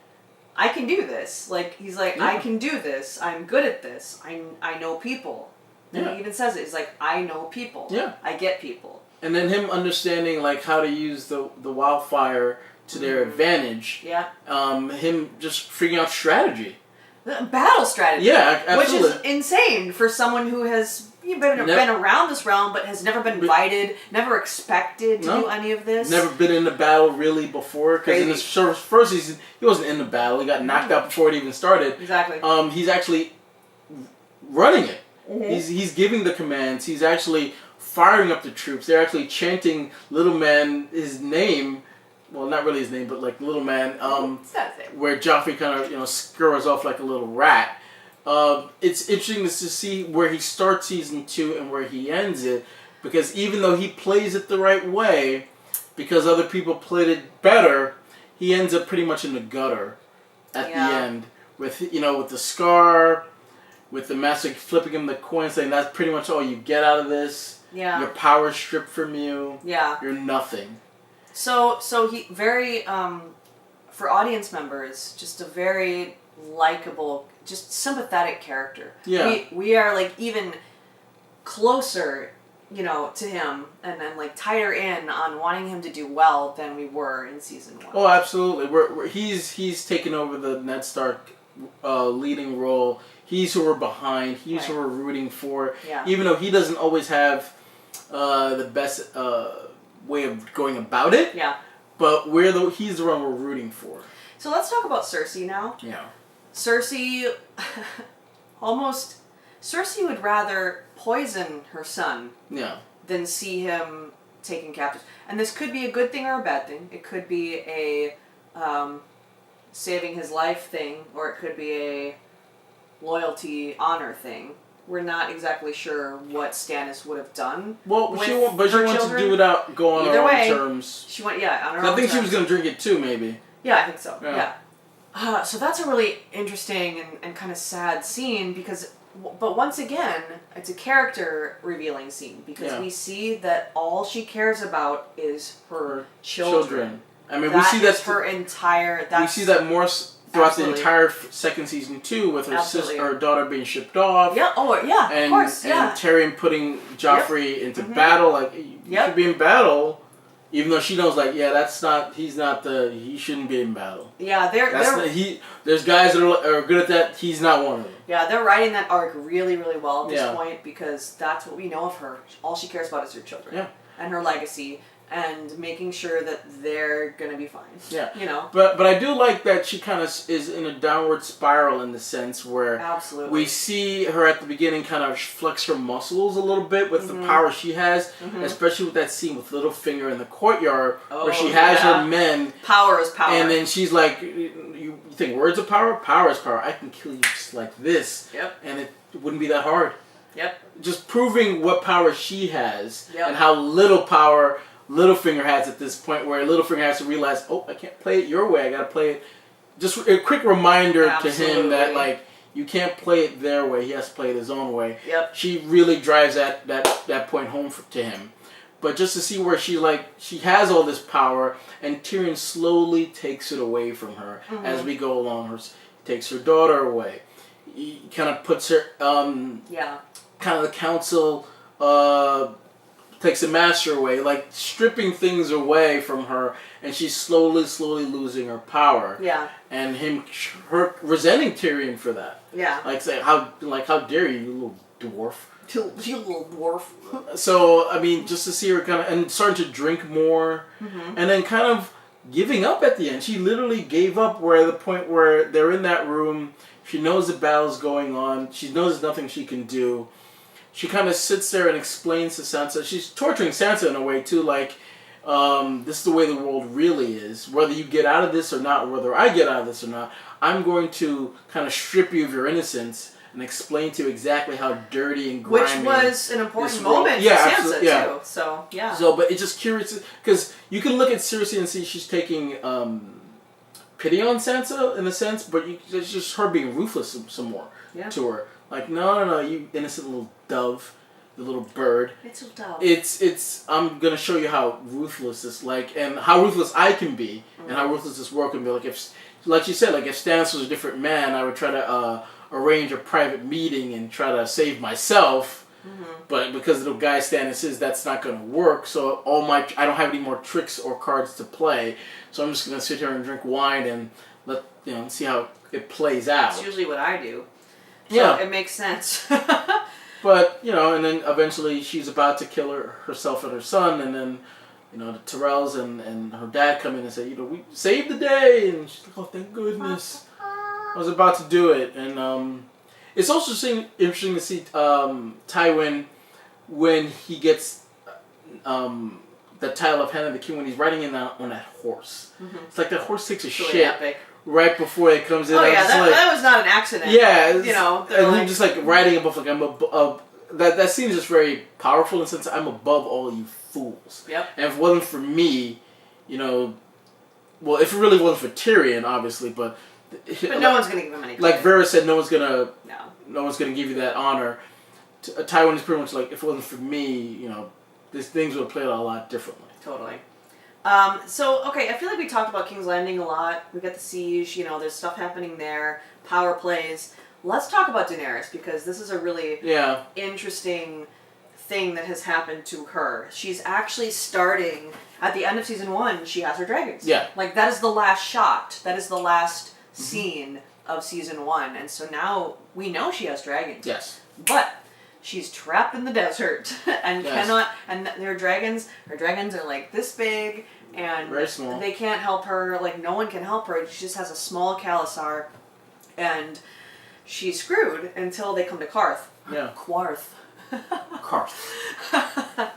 I can do this. He's like, I can do this. I'm good at this. I know people. And he even says it. He's like, I know people. Yeah. I get people. And then him understanding, how to use the wildfire to their advantage. Yeah. Him just figuring out strategy. Battle strategy. Yeah, absolutely. Which is insane for someone who has been around this realm but has never been invited, never expected to do any of this. Never been in a battle really before. Because in his first season, he wasn't in the battle. He got knocked out before it even started. Exactly. He's actually running it. Mm-hmm. He's giving the commands. He's actually firing up the troops. They're actually chanting Little Man, his name. Well, not really his name, but Little Man. Where Joffrey kind of scurries off like a little rat. It's interesting to see where he starts season 2 and where he ends it, because even though he plays it the right way, because other people played it better, he ends up pretty much in the gutter at the end with with the scar with the master flipping him the coin, saying that's pretty much all you get out of this. Yeah. Your power stripped from you. Yeah. You're nothing. So he very for audience members, just a very likable, just sympathetic character. Yeah. We are like even closer, to him and then like tighter in on wanting him to do well than we were in season 1. Oh, absolutely. He's taken over the Ned Stark leading role. He's who we're behind. He's who we're rooting for. Yeah. Even though he doesn't always have the best way of going about it. Yeah. But he's the one we're rooting for. So let's talk about Cersei now. Yeah. Cersei Cersei would rather poison her son than see him taken captive. And this could be a good thing or a bad thing. It could be a saving his life thing, or it could be a loyalty, honor thing. We're not exactly sure what Stannis would have done. Well, she wants to do it out, go on her own terms. She went, on her own terms. I think she was going to drink it too, maybe. Yeah, I think so. Yeah. So that's a really interesting and kind of sad scene but once again, it's a character revealing scene because we see that all she cares about is her children. I mean, we see that her entire. We see that more throughout the entire second season too, with her sister, her daughter being shipped off. Yeah. Oh, yeah. And, of course. Yeah. And Tyrion putting Joffrey into battle. Like you should be in battle, even though she knows, like, he shouldn't be in battle. Yeah, there's guys that are good at that. He's not one of them. Yeah, they're writing that arc really, really well at this point because that's what we know of her. All she cares about is her children and her legacy. And making sure that they're gonna be fine. Yeah, But I do like that she kind of is in a downward spiral in the sense where we see her at the beginning kind of flex her muscles a little bit with the power she has, especially with that scene with Littlefinger in the courtyard where she has her men. Power is power. And then she's like, "You think words are power? Power is power. I can kill you just like this." Yep. And it wouldn't be that hard. Yep. Just proving what power she has and how little power Littlefinger has at this point, where Littlefinger has to realize, I can't play it your way. I gotta play it. Just a quick reminder to him that like you can't play it their way. He has to play it his own way. Yep. She really drives that point home to him. But just to see where she has all this power, and Tyrion slowly takes it away from her as we go along. He takes her daughter away. He kind of puts her kind of the council. Takes the master away, like stripping things away from her, and she's slowly losing her power. Yeah. And her resenting Tyrion for that. Yeah. Like say, how dare you little dwarf? You little dwarf. So I mean, just to see her kind of and starting to drink more, and then kind of giving up at the end. She literally gave up where the point where they're in that room. She knows the battle's going on. She knows there's nothing she can do. She kind of sits there and explains to Sansa. She's torturing Sansa in a way, too, like, this is the way the world really is. Whether you get out of this or not, or whether I get out of this or not, I'm going to kind of strip you of your innocence and explain to you exactly how dirty and grimy. Which was an important moment for Sansa, too. So, yeah. So, but it's just curious, because you can look at Cersei and see she's taking pity on Sansa, in a sense, but it's just her being ruthless some more to her. Like, no, you innocent little dove, the little bird. It's a dove. It's. I'm gonna show you how ruthless this and how ruthless I can be, and how ruthless this world can be. Like like you said, like if Stannis was a different man, I would try to arrange a private meeting and try to save myself. But because of the guy Stannis is, that's not gonna work. So I don't have any more tricks or cards to play. So I'm just gonna sit here and drink wine and see how it plays out. That's usually what I do. So it makes sense. But, and then eventually she's about to kill herself and her son, and then, the Tyrells and her dad come in and say, we saved the day, and she's like, oh, thank goodness. I was about to do it. And it's also interesting to see Tywin when he gets the title of Hand of the King, when he's riding in on that horse. It's like that horse takes a shit. Epic. Right before it comes in. Oh yeah, that was not an accident. Yeah, and I'm just like riding above, like I'm above. That scene is just very powerful in the sense I'm above all you fools. Yep. And if it wasn't for me, well, if it really wasn't for Tyrion, obviously, but no one's gonna give him any credit. Like Vera said, no one's gonna no one's going to give you that honor. Tywin is pretty much like, if it wasn't for me, these things would have played out a lot differently. Totally. Okay, I feel like we talked about King's Landing a lot. We got the siege, there's stuff happening there, power plays. Let's talk about Daenerys, because this is a really interesting thing that has happened to her. She's actually starting, at the end of season 1, she has her dragons. Yeah. Like, that is the last shot. That is the last scene of season 1. And so now we know she has dragons. Yes. But she's trapped in the desert and cannot, and her dragons are like this big, and very small. They can't help her, like no one can help her. She just has a small Khalasar, and she's screwed until they come to Qarth. Yeah. Qarth. Qarth.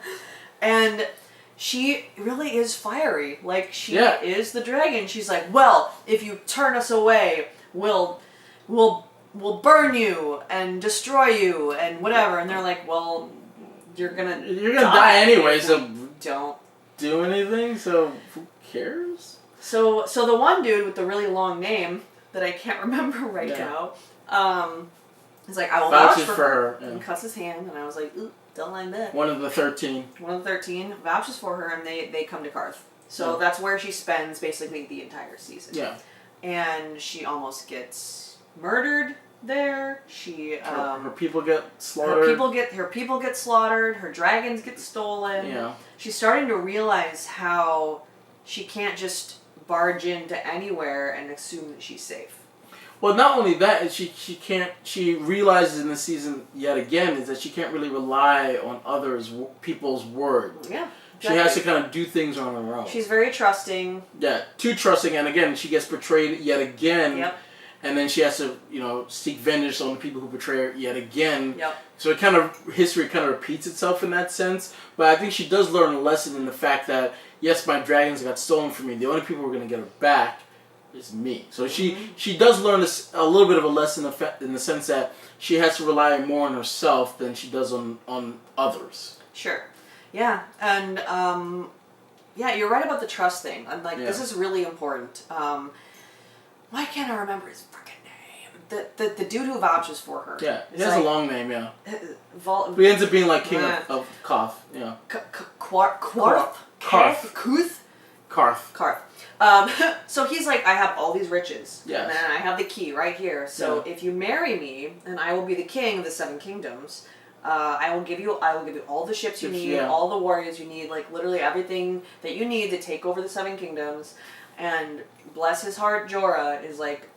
And she really is fiery. Like, she is the dragon. She's like, well, if you turn us away, we'll burn you and destroy you and whatever. And they're like, well, you're gonna die anyway, so don't do anything, so who cares? So the one dude with the really long name that I can't remember right now, is like, I will vouch for her. Yeah. And cuts his hand, and I was like, ooh, don't like that. One of the 13 vouches for her, and they come to Qarth. So that's where she spends basically the entire season. Yeah. And she almost gets murdered there. She her people get slaughtered. Her people get slaughtered. Her dragons get stolen. Yeah. She's starting to realize how she can't just barge into anywhere and assume that she's safe. Well, not only that, she realizes in this season yet again is that she can't really rely on people's word. Yeah. Exactly. She has to kind of do things on her own. She's very trusting. Yeah, too trusting, and again, she gets betrayed yet again. Yep. And then she has to, seek vengeance on the people who betray her yet again. Yep. So history kind of repeats itself in that sense. But I think she does learn a lesson in the fact that, yes, my dragons got stolen from me. The only people who are going to get her back is me. So she does learn a little bit of a lesson in the sense that she has to rely more on herself than she does on others. Sure. Yeah. And, you're right about the trust thing. And, this is really important. Why can't I remember his freaking name? The dude who vouches for her. Yeah, he has a long name, yeah. He ends up being like king of Koth, yeah. Qarth? Qarth. So he's like, I have all these riches. Yes. And then I have the key right here. So if you marry me, and I will be the king of the 7 kingdoms, I will give you all the ships you need, all the warriors you need, like literally everything that you need to take over the 7 kingdoms. And bless his heart, Jorah is like,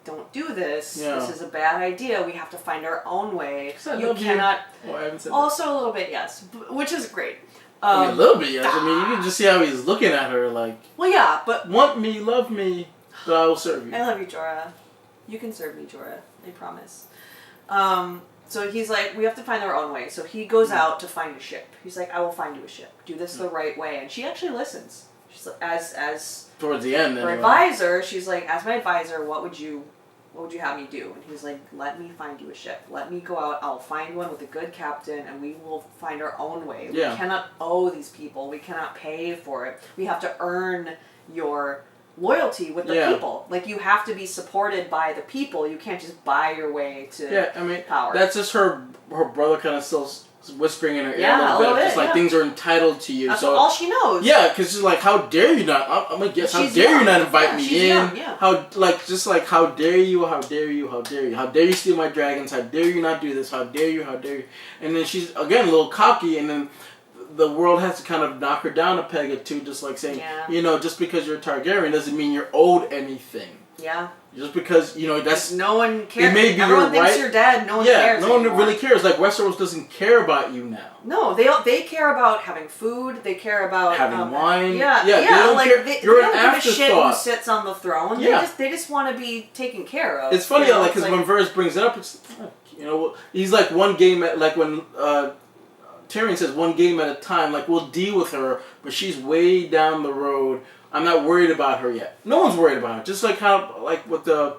don't do this. Yeah. This is a bad idea. We have to find our own way. You cannot. Oh, I haven't said also that. A little bit, yes, which is great. A little bit, yes. I mean, you can just see how he's looking at her, like. Well, yeah, but want me, love me, but I will serve you. I love you, Jorah. You can serve me, Jorah. I promise. So he's like, we have to find our own way. So he goes out to find a ship. He's like, I will find you a ship. Do this the right way, and she actually listens. She's like, as towards the end, her advisor, she's like, as my advisor, what would you have me do? And he's like, let me find you a ship. Let me go out. I'll find one with a good captain, and we will find our own way. Yeah. We cannot owe these people. We cannot pay for it. We have to earn your loyalty with the people. Like, you have to be supported by the people. You can't just buy your way to power. That's just her brother kind of still whispering in her ear a little bit. Just like things are entitled to you. That's all she knows. Yeah, because she's like, how dare you not? I'm gonna guess. How dare you not invite me in? Young, yeah. How dare you? How dare you? How dare you? How dare you steal my dragons? How dare you not do this? How dare you? How dare you? And then she's again a little cocky, and then the world has to kind of knock her down a peg or two, just like saying, just because you're a Targaryen doesn't mean you're owed anything. Yeah. Just because, that's... No one cares. It may be Everyone thinks you're dead. No one cares no one anymore. really cares. Like, Westeros doesn't care about you now. No, they care about having food. They care about... having wine. Yeah, they don't care. You're an afterthought. They don't give a shit who sits on the throne. Yeah. They just want to be taken care of. It's funny, because when Varys brings it up, it's... he's like one game at... Like, when... Tyrion says one game at a time, like, we'll deal with her, but she's way down the road. I'm not worried about her yet. No one's worried about her. Just like how, like, with the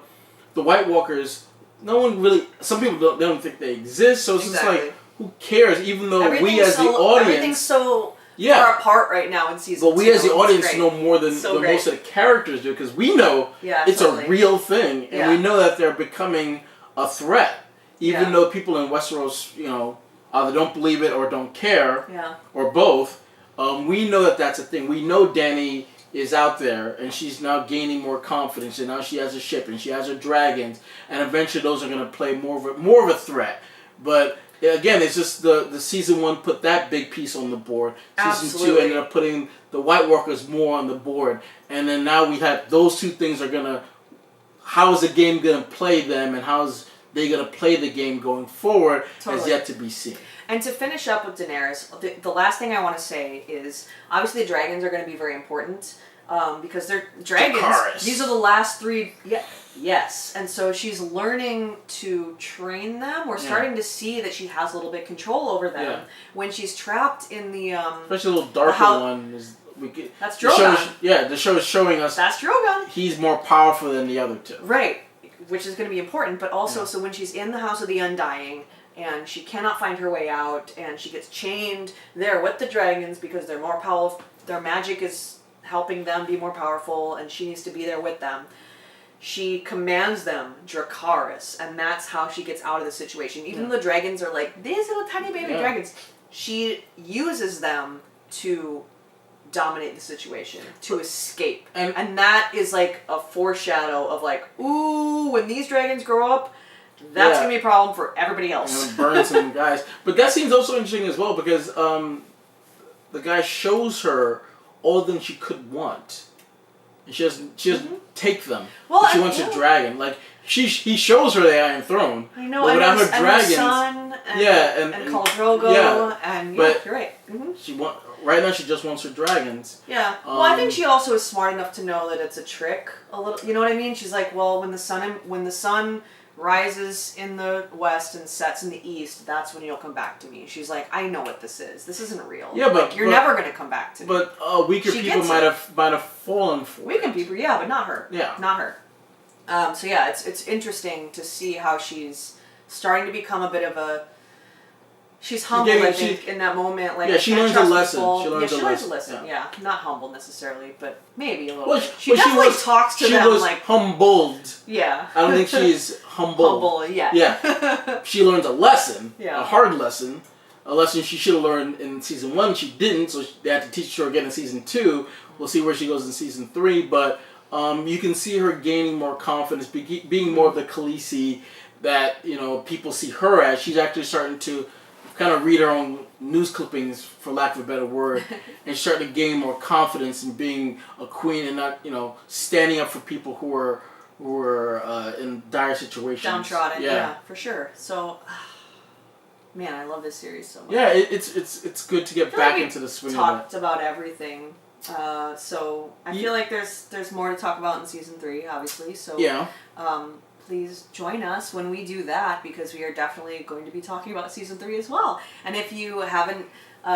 White Walkers, no one really, some people don't think they exist, so it's just like, who cares, even though we as the audience... Everything's so far apart right now in season 2. But we as the audience know more than most of the characters do, because we know it's a real thing, and we know that they're becoming a threat. even though people in Westeros, either don't believe it or don't care, or both. We know that that's a thing. We know Dany is out there, and she's now gaining more confidence, and now she has a ship, and she has her dragons, and eventually those are going to play more of a threat. But again, it's just the season 1 put that big piece on the board. Season 2 ended up putting the White Walkers more on the board, and then now we have those two things are gonna. How is the game gonna play them, and how's they gonna play the game going forward is yet to be seen. And to finish up with Daenerys, the last thing I want to say is obviously the dragons are going to be very important because they're dragons. Dracarys. These are the last 3. Yes, and so she's learning to train them. We're starting to see that she has a little bit control over them. Yeah. When she's trapped in the especially the little darker one is. That's Drogon. The show is showing us that's Drogon. He's more powerful than the other two. Right, which is going to be important. But also, so when she's in the House of the Undying. And she cannot find her way out, and she gets chained there with the dragons because they're more powerful. Their magic is helping them be more powerful, and she needs to be there with them. She commands them, Dracarys, and that's how she gets out of the situation. Even though the dragons are like, these little tiny baby dragons, she uses them to dominate the situation, to escape. And that is like a foreshadow of like, ooh, when these dragons grow up, that's going to be a problem for everybody else. Burn some guys. But that scene's also interesting as well because the guy shows her all the things she could want. And she doesn't take them. Well, she wants a dragon. Like, he shows her the Iron Throne. I know, but and her dragons, her son, and Khal Drogo, and you're right. Mm-hmm. Right now she just wants her dragons. Yeah. Well, I think she also is smart enough to know that it's a trick a little. You know what I mean? She's like, well, when the sun rises in the west and sets in the east, that's when you'll come back to me. She's like, I know what this is. This isn't real. Yeah, but you're never going to come back to me. But weaker people might have fallen for weaker people, yeah, but not her. Yeah, not her. So yeah, it's interesting to see how she's starting to become a bit of a. She's humble, I think, in that moment. Like, she learns a lesson. She learns a lesson. Yeah, not humble necessarily, but maybe a little bit. She definitely talks to them like... She was humbled. Yeah. I don't think she's humble. Humble, yeah. Yeah. She learns a lesson, a hard lesson, a lesson she should have learned in season 1. She didn't, so they had to teach her again in season 2. We'll see where she goes in season 3, but you can see her gaining more confidence, being more of the Khaleesi that people see her as. She's actually starting to kind of read her own news clippings, for lack of a better word, and starting to gain more confidence in being a queen and not, standing up for people who are in dire situations. Downtrodden, yeah, for sure. So, man, I love this series so much. Yeah, it's good to get back into the swing of it. Talked about everything. So I feel like there's more to talk about in season 3, obviously. So please join us when we do that because we are definitely going to be talking about season 3 as well. And if you haven't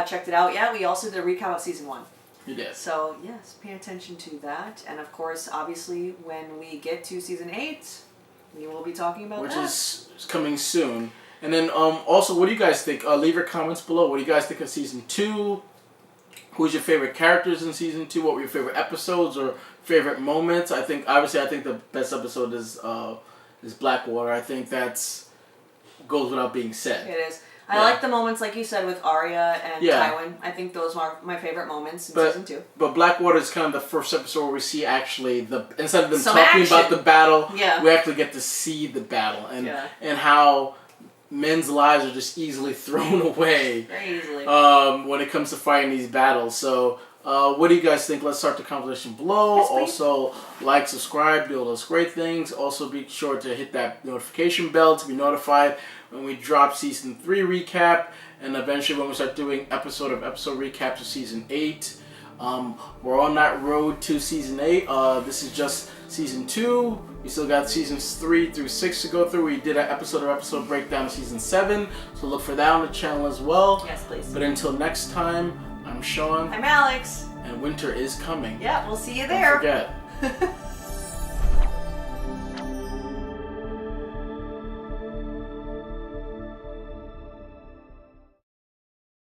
checked it out yet, we also did a recap of season 1. You did. So yes, pay attention to that. And of course, obviously, when we get to season 8, we will be talking about that. Which is coming soon. And then also, what do you guys think? Leave your comments below. What do you guys think of season 2? Who's your favorite characters in season 2? What were your favorite episodes or favorite moments? I think the best episode is Blackwater. I think goes without being said. It is. I like the moments, like you said, with Arya and Tywin. I think those are my favorite moments in season 2. But Blackwater is kind of the first episode where we see actually instead of them talking about the battle, we actually get to see the battle and how men's lives are just easily thrown away. Very easily. When it comes to fighting these battles. So, what do you guys think? Let's start the conversation below. Yes, also, like, subscribe, do all those great things. Also, be sure to hit that notification bell to be notified when we drop season 3 recap, and eventually when we start doing episode recaps of season 8. We're on that road to season 8. This is just season 2. We still got seasons 3 through 6 to go through. We did an episode breakdown of season 7, so look for that on the channel as well. Yes, please. But until next time, I'm Sean. I'm Alex. And winter is coming. Yeah, we'll see you there. Don't forget.